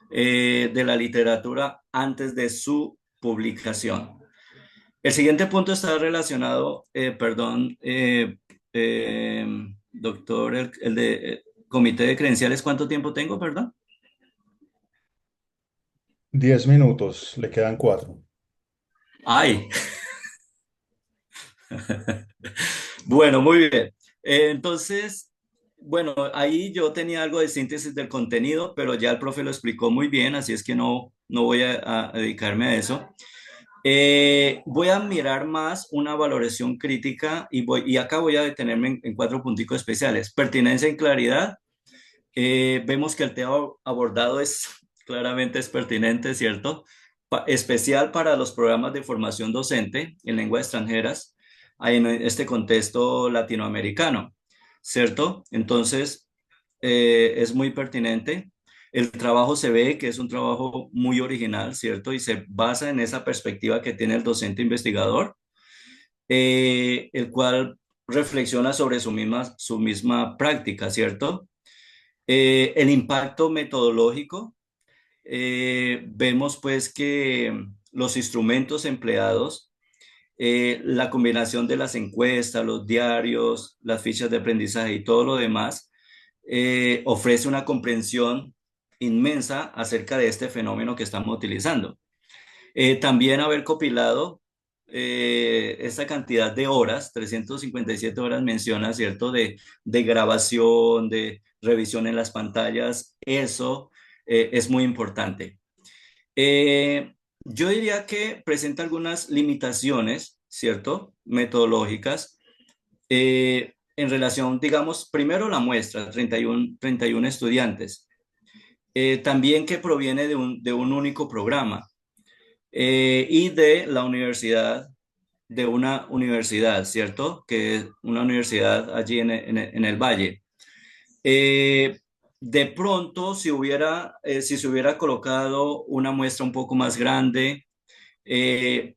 de la literatura antes de su publicación. El siguiente punto está relacionado, eh, doctor, el de comité de credenciales. ¿Cuánto tiempo tengo, perdón? 10 minutos, le quedan 4. Ay, bueno, muy bien. Entonces, bueno, ahí yo tenía algo de síntesis del contenido, pero ya el profe lo explicó muy bien, así es que no voy a dedicarme a eso. Voy a mirar más una valoración crítica y acá voy a detenerme en cuatro punticos especiales. Pertinencia y claridad. Vemos que el tema abordado claramente es pertinente, ¿cierto? Especial para los programas de formación docente en lenguas extranjeras en este contexto latinoamericano, ¿cierto? Entonces, es muy pertinente. El trabajo se ve que es un trabajo muy original, ¿cierto? Y se basa en esa perspectiva que tiene el docente investigador, el cual reflexiona sobre su misma práctica, ¿cierto? El impacto metodológico, vemos pues que los instrumentos empleados, la combinación de las encuestas, los diarios, las fichas de aprendizaje y todo lo demás, ofrece una comprensión inmensa acerca de este fenómeno que estamos utilizando. También haber copilado esta cantidad de horas, 357 horas menciona, ¿cierto? De grabación, de revisión en las pantallas, eso es muy importante. Eh, yo diría que presenta algunas limitaciones, ¿cierto? Metodológicas, en relación, digamos, primero la muestra, 31 estudiantes, también que proviene de un único programa, y de la universidad, de una universidad, ¿cierto? Que es una universidad allí en el Valle. Eh, de pronto, si se hubiera colocado una muestra un poco más grande,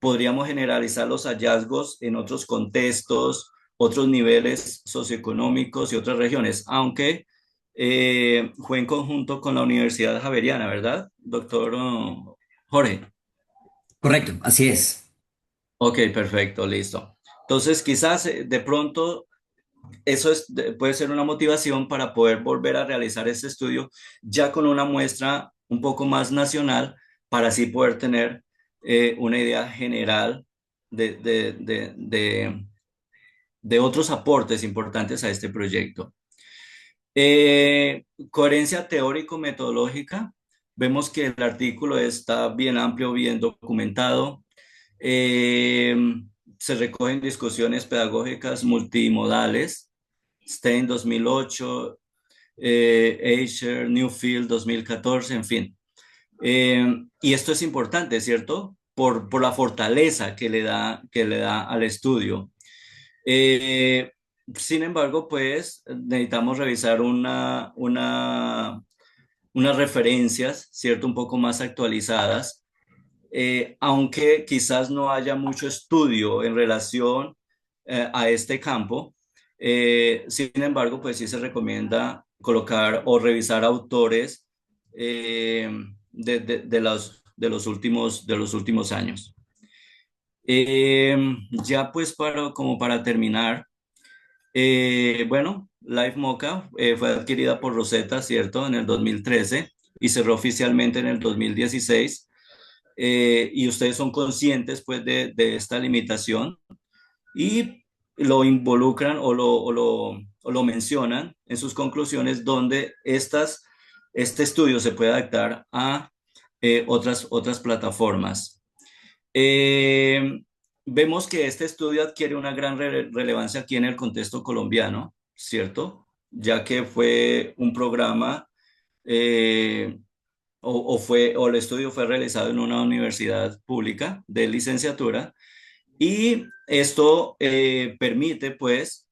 podríamos generalizar los hallazgos en otros contextos, otros niveles socioeconómicos y otras regiones, aunque fue en conjunto con la Universidad Javeriana, ¿verdad, doctor Jorge? Correcto, así es. Ok, perfecto, listo. Entonces, quizás de pronto puede ser una motivación para poder volver a realizar ese estudio ya con una muestra un poco más nacional para así poder tener una idea general de, de, de, de, de otros aportes importantes a este proyecto. Coherencia teórico-metodológica. Vemos que el artículo está bien amplio, bien documentado. Eh, Se recogen discusiones pedagógicas multimodales. Stein 2008, Escher, Newfield 2014, en fin. Y esto es importante, ¿cierto? Por la fortaleza que le da al estudio. Eh, Sin embargo, pues necesitamos revisar unas referencias, ¿cierto? Un poco más actualizadas, aunque quizás no haya mucho estudio en relación a este campo. Sin embargo, pues sí se recomienda colocar o revisar autores de los últimos años. Ya pues como para terminar, bueno, Live Mocha fue adquirida por Rosetta, ¿cierto? En el 2013 y cerró oficialmente en el 2016. Y ustedes son conscientes pues de esta limitación y lo involucran o lo mencionan en sus conclusiones donde este estudio se puede adaptar a otras plataformas. Eh, Vemos que este estudio adquiere una gran relevancia aquí en el contexto colombiano, ¿cierto? Ya que fue un programa eh, o el estudio fue realizado en una universidad pública de licenciatura y esto permite pues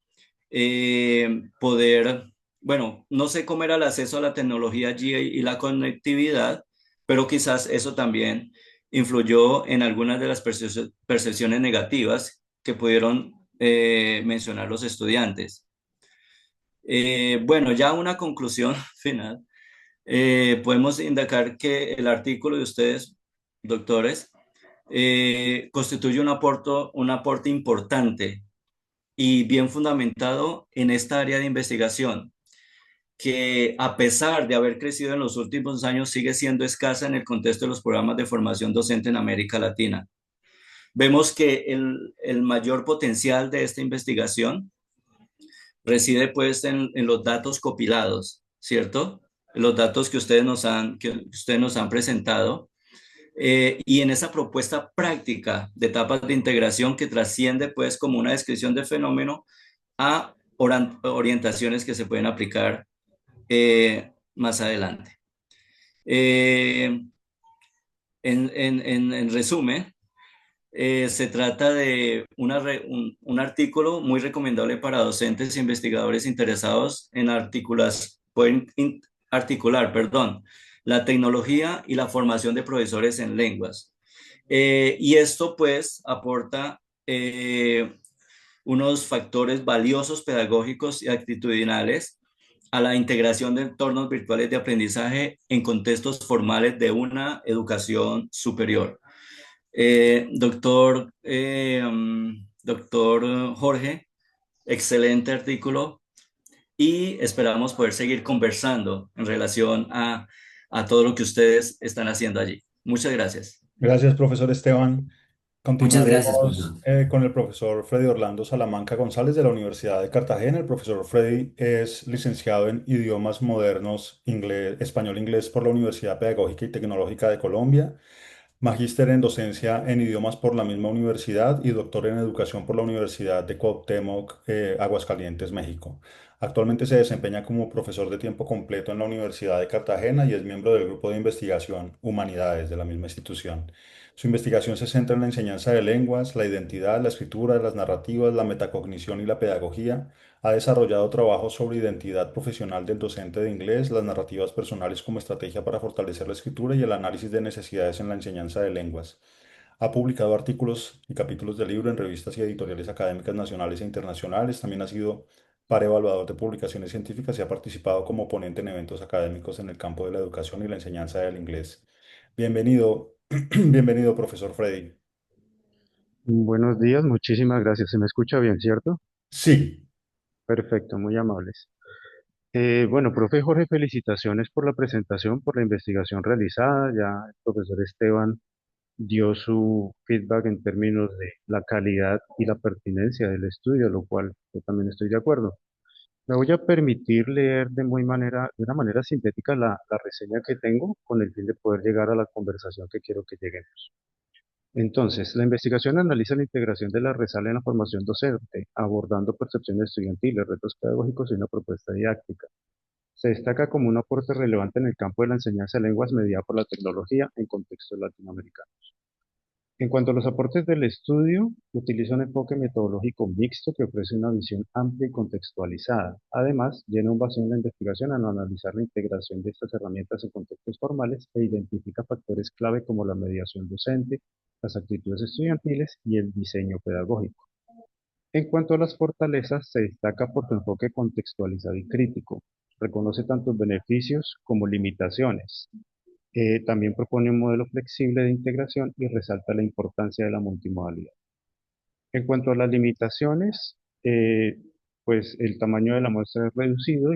poder, bueno, no sé cómo era el acceso a la tecnología allí y la conectividad, pero quizás eso también influyó en algunas de las percepciones negativas que pudieron mencionar los estudiantes. Bueno, ya una conclusión final. Podemos indicar que el artículo de ustedes, doctores, constituye un aporte importante y bien fundamentado en esta área de investigación, que a pesar de haber crecido en los últimos años, sigue siendo escasa en el contexto de los programas de formación docente en América Latina. Vemos que el mayor potencial de esta investigación reside pues en los datos copilados, ¿cierto? Los datos que ustedes nos han presentado, y en esa propuesta práctica de etapas de integración que trasciende pues como una descripción del fenómeno a orientaciones que se pueden aplicar más adelante. Eh, en resumen, se trata de un artículo muy recomendable para docentes e investigadores interesados en pueden articular, perdón, la tecnología y la formación de profesores en lenguas. Y esto pues aporta unos factores valiosos pedagógicos y actitudinales a la integración de entornos virtuales de aprendizaje en contextos formales de una educación superior. Doctor Jorge, excelente artículo y esperamos poder seguir conversando en relación a todo lo que ustedes están haciendo allí. Muchas gracias. Gracias, profesor Esteban. Muchas gracias, Continuaremos profesor. con el profesor Freddy Orlando Salamanca González de la Universidad de Cartagena. El profesor Freddy es licenciado en idiomas modernos, inglés, español-inglés por la Universidad Pedagógica y Tecnológica de Colombia, magíster en docencia en idiomas por la misma universidad y doctor en educación por la Universidad de Cuauhtémoc, Aguascalientes, México. Actualmente se desempeña como profesor de tiempo completo en la Universidad de Cartagena y es miembro del grupo de investigación Humanidades de la misma institución. Su investigación se centra en la enseñanza de lenguas, la identidad, la escritura, las narrativas, la metacognición y la pedagogía. Ha desarrollado trabajos sobre identidad profesional del docente de inglés, las narrativas personales como estrategia para fortalecer la escritura y el análisis de necesidades en la enseñanza de lenguas. Ha publicado artículos y capítulos de libro en revistas y editoriales académicas nacionales e internacionales. También ha sido par evaluador de publicaciones científicas y ha participado como ponente en eventos académicos en el campo de la educación y la enseñanza del inglés. Bienvenido, bienvenido, profesor Freddy. Buenos días, muchísimas gracias. ¿Se me escucha bien, cierto? Sí, Perfecto, muy amables. Bueno, profe Jorge, felicitaciones por la presentación, por la investigación realizada. Ya el profesor Esteban dio su feedback en términos de la calidad y la pertinencia del estudio, lo cual yo también estoy de acuerdo. Me voy a permitir leer de una manera sintética la reseña que tengo con el fin de poder llegar a la conversación que quiero que lleguemos. Entonces, la investigación analiza la integración de la RESAL en la formación docente, abordando percepciones estudiantiles, retos pedagógicos y una propuesta didáctica. Se destaca como un aporte relevante en el campo de la enseñanza de lenguas mediada por la tecnología en contextos latinoamericanos. En cuanto a los aportes del estudio, utiliza un enfoque metodológico mixto que ofrece una visión amplia y contextualizada. Además, llena un vacío en la investigación al analizar la integración de estas herramientas en contextos formales e identifica factores clave como la mediación docente, las actitudes estudiantiles y el diseño pedagógico. En cuanto a las fortalezas, se destaca por su enfoque contextualizado y crítico. Reconoce tanto beneficios como limitaciones. También propone un modelo flexible de integración y resalta la importancia de la multimodalidad. En cuanto a las limitaciones, eh, pues el tamaño de la muestra es reducido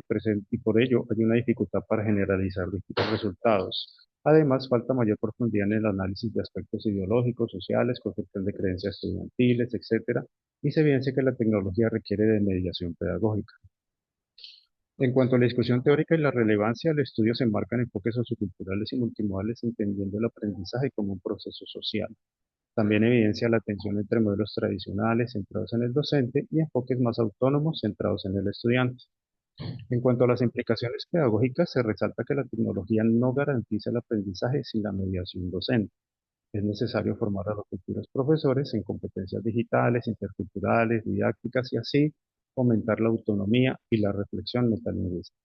y por ello hay una dificultad para generalizar distintos resultados. Además, falta mayor profundidad en el análisis de aspectos ideológicos, sociales, construcción de creencias estudiantiles, etcétera, y se evidencia que la tecnología requiere de mediación pedagógica. En cuanto a la discusión teórica y la relevancia, el estudio se enmarca en enfoques socioculturales y multimodales, entendiendo el aprendizaje como un proceso social. También evidencia la tensión entre modelos tradicionales centrados en el docente y enfoques más autónomos centrados en el estudiante. En cuanto a las implicaciones pedagógicas, se resalta que la tecnología no garantiza el aprendizaje sin la mediación docente. Es necesario formar a los futuros profesores en competencias digitales, interculturales, didácticas y así fomentar la autonomía y la reflexión metalingüística.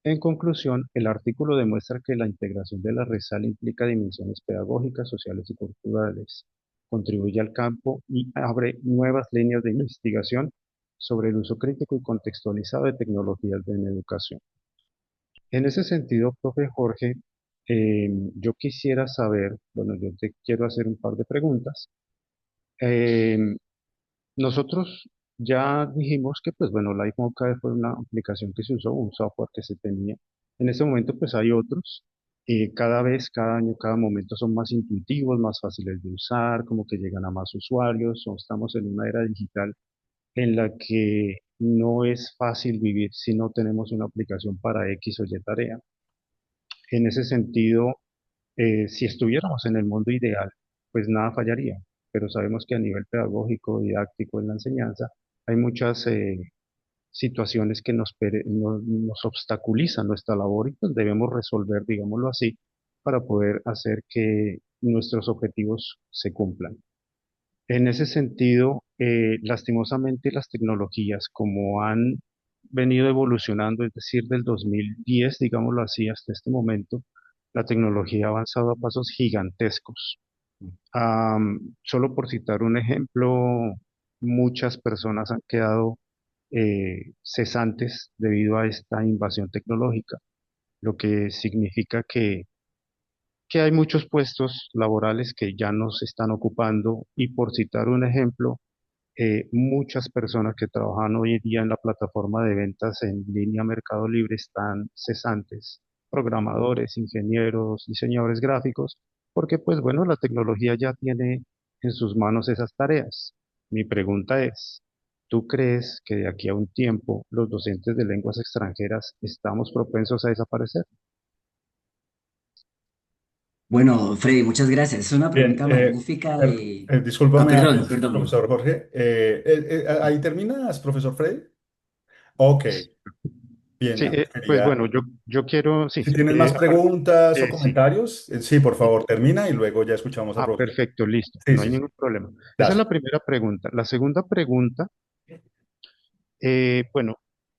En conclusión, el artículo demuestra que la integración de la RESAL implica dimensiones pedagógicas, sociales y culturales, contribuye al campo y abre nuevas líneas de investigación sobre el uso crítico y contextualizado de tecnologías en educación. En ese sentido, profe Jorge, yo quisiera saber, bueno, yo te quiero hacer un par de preguntas. Em, Nosotros ya dijimos que, pues bueno, LifeMocha fue una aplicación que se usó, un software que se tenía. En este momento, pues hay otros. Cada vez, cada año, cada momento son más intuitivos, más fáciles de usar, como que llegan a más usuarios. Estamos en una era digital en la que no es fácil vivir si no tenemos una aplicación para X o Y tarea. En ese sentido, si estuviéramos en el mundo ideal, pues nada fallaría, pero sabemos que a nivel pedagógico, didáctico, en la enseñanza, hay muchas situaciones que nos obstaculizan nuestra labor y pues debemos resolver, digámoslo así, para poder hacer que nuestros objetivos se cumplan. En ese sentido, lastimosamente las tecnologías, como han venido evolucionando, es decir, del 2010, digámoslo así, hasta este momento, La tecnología ha avanzado a pasos gigantescos. Solo por citar un ejemplo, muchas personas han quedado cesantes debido a esta invasión tecnológica, lo que significa que hay muchos puestos laborales que ya no se están ocupando y por citar un ejemplo, muchas personas que trabajan hoy en día en la plataforma de ventas en línea Mercado Libre están cesantes, programadores, ingenieros, diseñadores gráficos, porque pues bueno, la tecnología ya tiene en sus manos esas tareas. Mi pregunta es, ¿tú crees que de aquí a un tiempo los docentes de lenguas extranjeras estamos propensos a desaparecer? Bueno, Freddy, muchas gracias. Es una Bien, pregunta magnífica y... Ah, discúlpame perdón, antes, perdón. profesor Jorge. ¿Ahí terminas, profesor Freddy? Ok, bien, Sí, nada, pues quería. bueno, yo quiero, sí, Si tienes más preguntas o sí. comentarios, sí, por favor, termina y luego ya escuchamos al profesor. Perfecto, listo, Sí, no hay sí, sí, ningún problema. Esa es gracias. la primera pregunta. La segunda pregunta, bueno,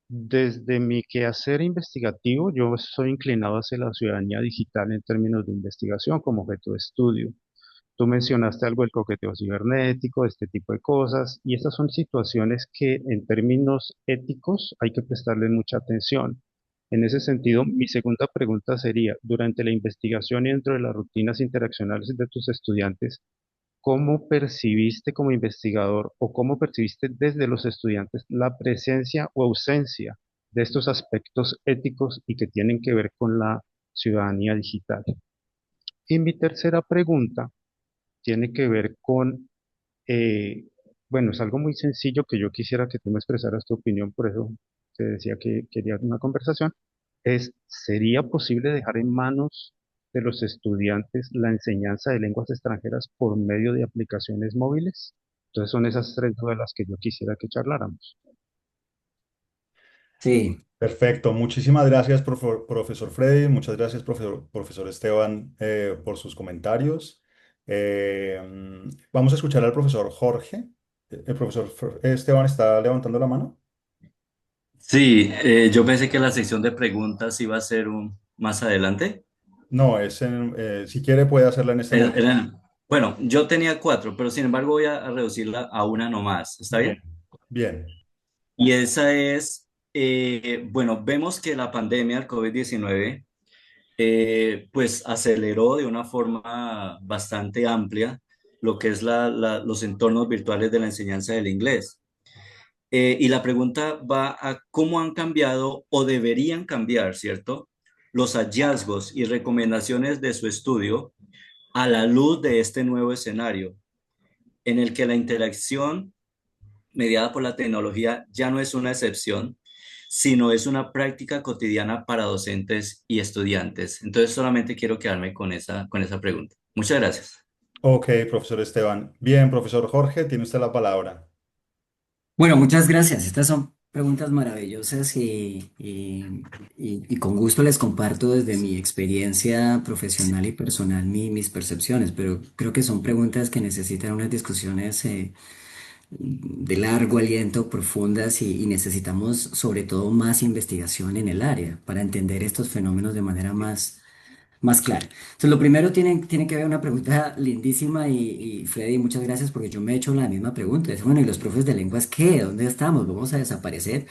desde mi quehacer investigativo, yo soy inclinado hacia la ciudadanía digital en términos de investigación como objeto de estudio. Tú mencionaste algo del coqueteo cibernético, este tipo de cosas, y estas son situaciones que en términos éticos hay que prestarle mucha atención. En ese sentido, mi segunda pregunta sería, durante la investigación y dentro de las rutinas interaccionales de tus estudiantes, ¿cómo percibiste como investigador o cómo percibiste desde los estudiantes la presencia o ausencia de estos aspectos éticos y que tienen que ver con la ciudadanía digital? Y mi tercera pregunta tiene que ver con, eh, bueno, es algo muy sencillo que yo quisiera que tú me expresaras tu opinión, por eso te decía que quería una conversación, ¿sería posible dejar en manos de los estudiantes la enseñanza de lenguas extranjeras por medio de aplicaciones móviles? Entonces son esas tres dudas las que yo quisiera que charláramos. Sí. Perfecto, muchísimas gracias, profesor Freddy, muchas gracias, profesor Esteban, por sus comentarios. Vamos a escuchar al profesor Jorge. El profesor Esteban está levantando la mano. Sí, yo pensé que la sección de preguntas iba a ser más adelante. No, si quiere puede hacerla en este momento. Bueno, yo tenía cuatro, pero sin embargo voy a reducirla a una nomás. ¿Está Bien, bien? bien. Y esa es, bueno, vemos que la pandemia, el COVID-19, pues aceleró de una forma bastante amplia lo que es los entornos virtuales de la enseñanza del inglés. Y la pregunta va a cómo han cambiado o deberían cambiar, ¿cierto? Los hallazgos y recomendaciones de su estudio a la luz de este nuevo escenario, en el que la interacción mediada por la tecnología ya no es una excepción, sino es una práctica cotidiana para docentes y estudiantes. Entonces, solamente quiero quedarme con esa pregunta. Muchas gracias. Ok, profesor Esteban. Bien, profesor Jorge, tiene usted la palabra. Bueno, muchas gracias. Estas son preguntas maravillosas y con gusto les comparto desde mi experiencia profesional y personal mis percepciones, pero creo que son preguntas que necesitan unas discusiones de largo aliento, profundas y necesitamos sobre todo más investigación en el área para entender estos fenómenos de manera más clara. Entonces, lo primero tiene que ver una pregunta lindísima y Freddy, muchas gracias porque yo me he hecho la misma pregunta. Es, bueno, ¿y los profes de lenguas qué? ¿Dónde estamos? ¿Vamos a desaparecer?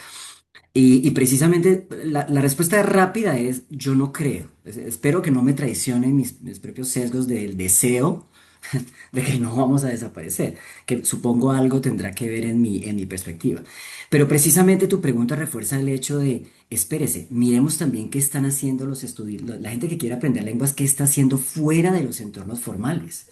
Y precisamente la respuesta rápida es, yo no creo. Espero que no me traicionen mis propios sesgos del deseo de que no vamos a desaparecer, que supongo algo tendrá que ver en mi perspectiva. Pero precisamente tu pregunta refuerza el hecho de, espérese, miremos también qué están haciendo los estudiantes, la gente que quiere aprender lenguas, qué está haciendo fuera de los entornos formales.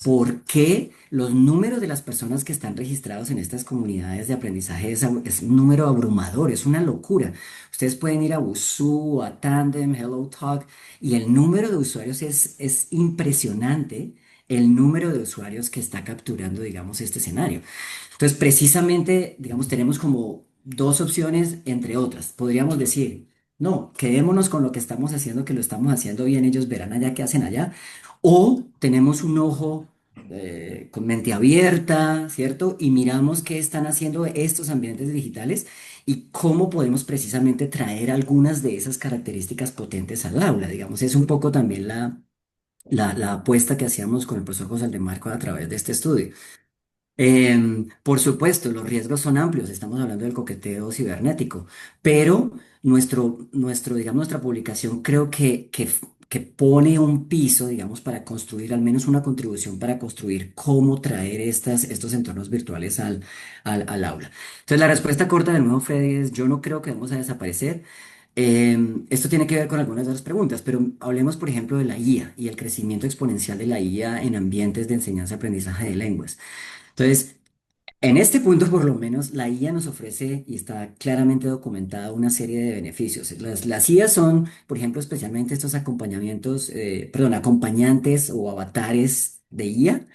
¿Por qué los números de las personas que están registrados en estas comunidades de aprendizaje es un número abrumador, es una locura? Ustedes pueden ir a Busuu, a Tandem, HelloTalk, y el número de usuarios es impresionante, el número de usuarios que está capturando, digamos, este escenario. Entonces, precisamente, digamos, tenemos como dos opciones entre otras. Podríamos decir, no, quedémonos con lo que estamos haciendo, que lo estamos haciendo bien, ellos verán allá qué hacen allá. O tenemos un ojo con mente abierta, ¿cierto? Y miramos qué están haciendo estos ambientes digitales y cómo podemos precisamente traer algunas de esas características potentes al aula. Digamos, es un poco también la apuesta que hacíamos con el profesor José de Marco a través de este estudio. Por supuesto, los riesgos son amplios, estamos hablando del coqueteo cibernético, pero digamos, nuestra publicación creo que pone un piso, digamos, para construir al menos una contribución para construir cómo traer estos entornos virtuales al aula. Entonces, la respuesta corta de nuevo, Freddy, es yo no creo que vamos a desaparecer. Esto tiene que ver con algunas de las preguntas, pero hablemos, por ejemplo, de la IA y el crecimiento exponencial de la IA en ambientes de enseñanza-aprendizaje de lenguas. Entonces, en este punto, por lo menos, la IA nos ofrece y está claramente documentada una serie de beneficios. Las IA son, por ejemplo, especialmente estos acompañantes o avatares de IA,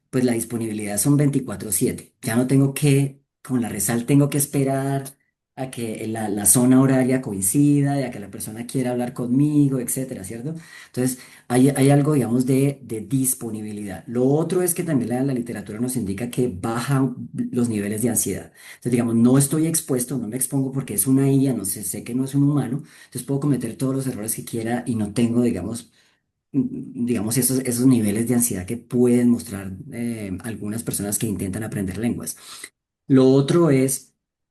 pues la disponibilidad son 24/7. Ya no tengo que, con la Resal, tengo que esperar a que la zona horaria coincida, y a que la persona quiera hablar conmigo, etcétera, ¿cierto? Entonces, hay algo, digamos, de disponibilidad. Lo otro es que también la literatura nos indica que bajan los niveles de ansiedad. Entonces, digamos, no estoy expuesto, no me expongo porque es una IA, no sé, sé que no es un humano, entonces puedo cometer todos los errores que quiera y no tengo, digamos, esos niveles de ansiedad que pueden mostrar algunas personas que intentan aprender lenguas. Lo otro es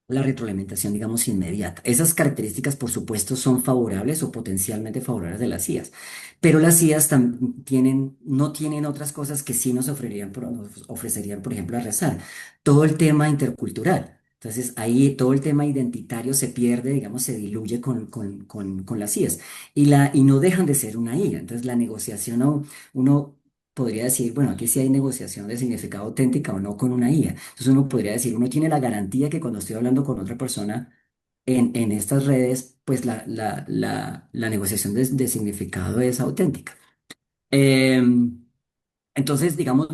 la retroalimentación, digamos, inmediata. Esas características, por supuesto, son favorables o potencialmente favorables de las IAs, pero las IAs no tienen otras cosas que sí nos ofrecerían, por ejemplo, a rezar. Todo el tema intercultural. Entonces, ahí todo el tema identitario se pierde, digamos, se diluye con las IAs y no dejan de ser una IA. Entonces, la negociación, uno podría decir, bueno, aquí sí hay negociación de significado auténtica o no con una IA. Entonces uno podría decir, uno tiene la garantía que cuando estoy hablando con otra persona en estas redes, pues la negociación de significado es auténtica. Em, entonces, digamos,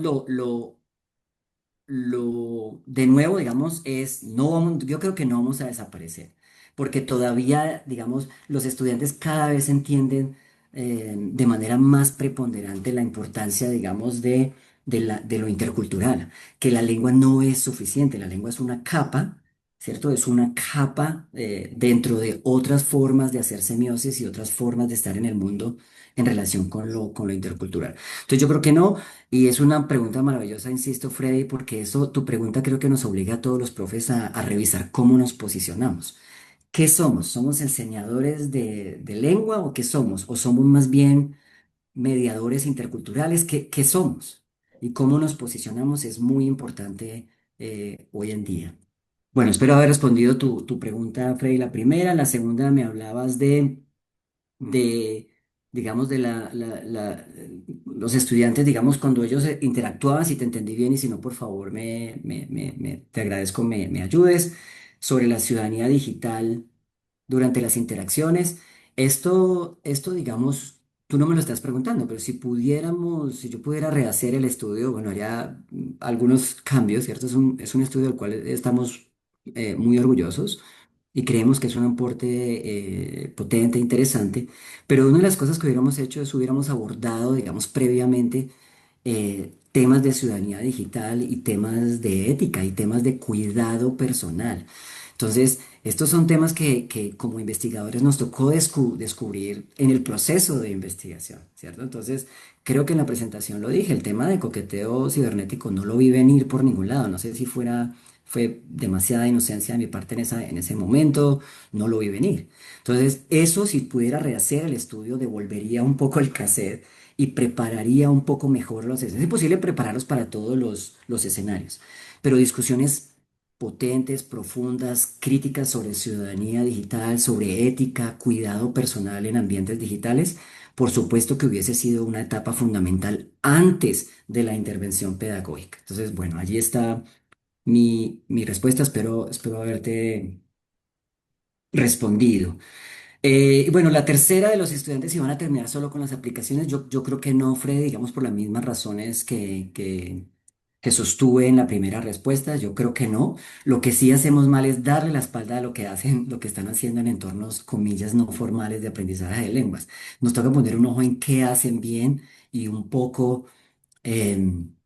de nuevo, digamos, yo creo que no vamos a desaparecer, porque todavía, digamos, los estudiantes cada vez entienden de manera más preponderante la importancia, digamos, de lo intercultural, que la lengua no es suficiente, la lengua es una capa, ¿cierto? Es una capa dentro de otras formas de hacer semiosis y otras formas de estar en el mundo en relación con lo intercultural. Entonces yo creo que no. Y es una pregunta maravillosa, insisto, Freddy, porque tu pregunta creo que nos obliga a todos los profes a revisar cómo nos posicionamos. ¿Qué somos? ¿Somos enseñadores de lengua o qué somos? ¿O somos más bien mediadores interculturales? ¿Qué somos? Y cómo nos posicionamos es muy importante hoy en día. Bueno, espero haber respondido tu pregunta, Freddy, la primera. La segunda me hablabas de, digamos, los estudiantes, digamos, cuando ellos interactuaban, si te entendí bien y si no, por favor, te agradezco, me ayudes, sobre la ciudadanía digital durante las interacciones. Digamos, tú no me lo estás preguntando, pero si yo pudiera rehacer el estudio, bueno, haría algunos cambios, ¿cierto? Es un estudio del cual estamos muy orgullosos y creemos que es un aporte potente, interesante, pero una de las cosas que hubiéramos hecho es hubiéramos abordado, digamos, previamente temas de ciudadanía digital y temas de ética y temas de cuidado personal. Entonces, estos son temas que como investigadores nos tocó descubrir en el proceso de investigación, ¿cierto? Entonces, creo que en la presentación lo dije, el tema de coqueteo cibernético no lo vi venir por ningún lado, no sé si fue demasiada inocencia de mi parte en ese momento, no lo vi venir. Entonces, eso si pudiera rehacer el estudio, devolvería un poco el cassette y prepararía un poco mejor los escenarios. Es posible prepararlos para todos los escenarios, pero discusiones potentes, profundas, críticas sobre ciudadanía digital, sobre ética, cuidado personal en ambientes digitales, por supuesto que hubiese sido una etapa fundamental antes de la intervención pedagógica. Entonces, bueno, allí está mi respuesta. Espero haberte respondido. Bueno, la tercera de los estudiantes si van a terminar solo con las aplicaciones, yo creo que no, Freddy, digamos por las mismas razones que sostuve en la primera respuesta, yo creo que no. Lo que sí hacemos mal es darle la espalda a lo que hacen, lo que están haciendo en entornos, comillas, no formales de aprendizaje de lenguas. Nos toca poner un ojo en qué hacen bien y un poco em,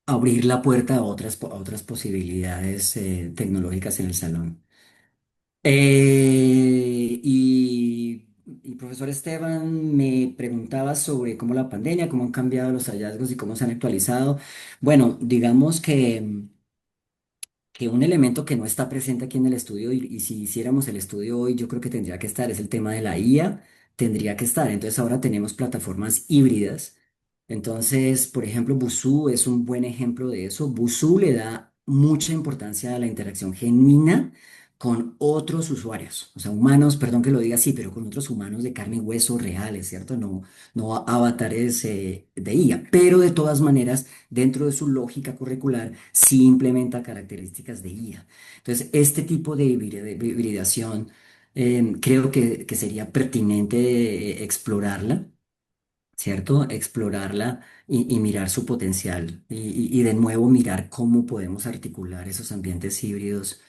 abrir la puerta a otras posibilidades tecnológicas en el salón. Y profesor Esteban me preguntaba sobre cómo la pandemia, cómo han cambiado los hallazgos y cómo se han actualizado. Bueno, digamos que un elemento que no está presente aquí en el estudio, y si hiciéramos el estudio hoy, yo creo que tendría que estar, es el tema de la IA, tendría que estar. Entonces ahora tenemos plataformas híbridas. Entonces, por ejemplo, Busuu es un buen ejemplo de eso. Busuu le da mucha importancia a la interacción genuina con otros usuarios, o sea, humanos, perdón que lo diga así, pero con otros humanos de carne y hueso reales, ¿cierto? No, no avatares de IA, pero de todas maneras dentro de su lógica curricular, sí implementa características de IA. Entonces, este tipo de hibridación creo que sería pertinente explorarla, ¿cierto? Explorarla y mirar su potencial y de nuevo mirar cómo podemos articular esos ambientes híbridos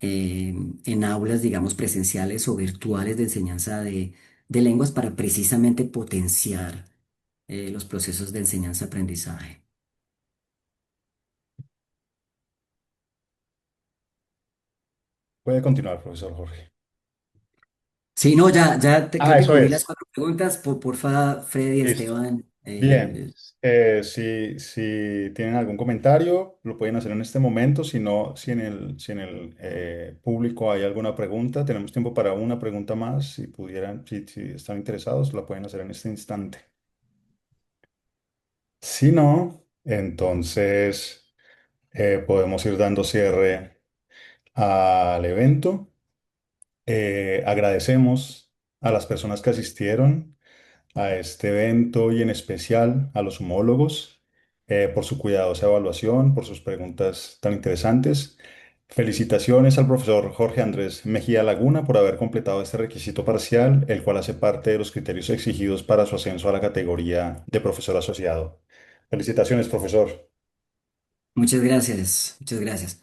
en aulas, digamos, presenciales o virtuales de enseñanza de lenguas para precisamente potenciar los procesos de enseñanza-aprendizaje. Puede continuar, profesor Jorge. Sí, no, creo Ah, que eso cubrí las es. 4 preguntas. Porfa, Freddy, Listo. Esteban. Bien. Si tienen algún comentario, lo pueden hacer en este momento. Si no, si en el público hay alguna pregunta, tenemos tiempo para una pregunta más. Si pudieran, si están interesados, la pueden hacer en este instante. Si no, entonces podemos ir dando cierre al evento. Agradecemos a las personas que asistieron a este evento y en especial a los homólogos por su cuidadosa evaluación, por sus preguntas tan interesantes. Felicitaciones al profesor Jorge Andrés Mejía Laguna por haber completado este requisito parcial, el cual hace parte de los criterios exigidos para su ascenso a la categoría de profesor asociado. Felicitaciones, profesor. Muchas gracias, muchas gracias.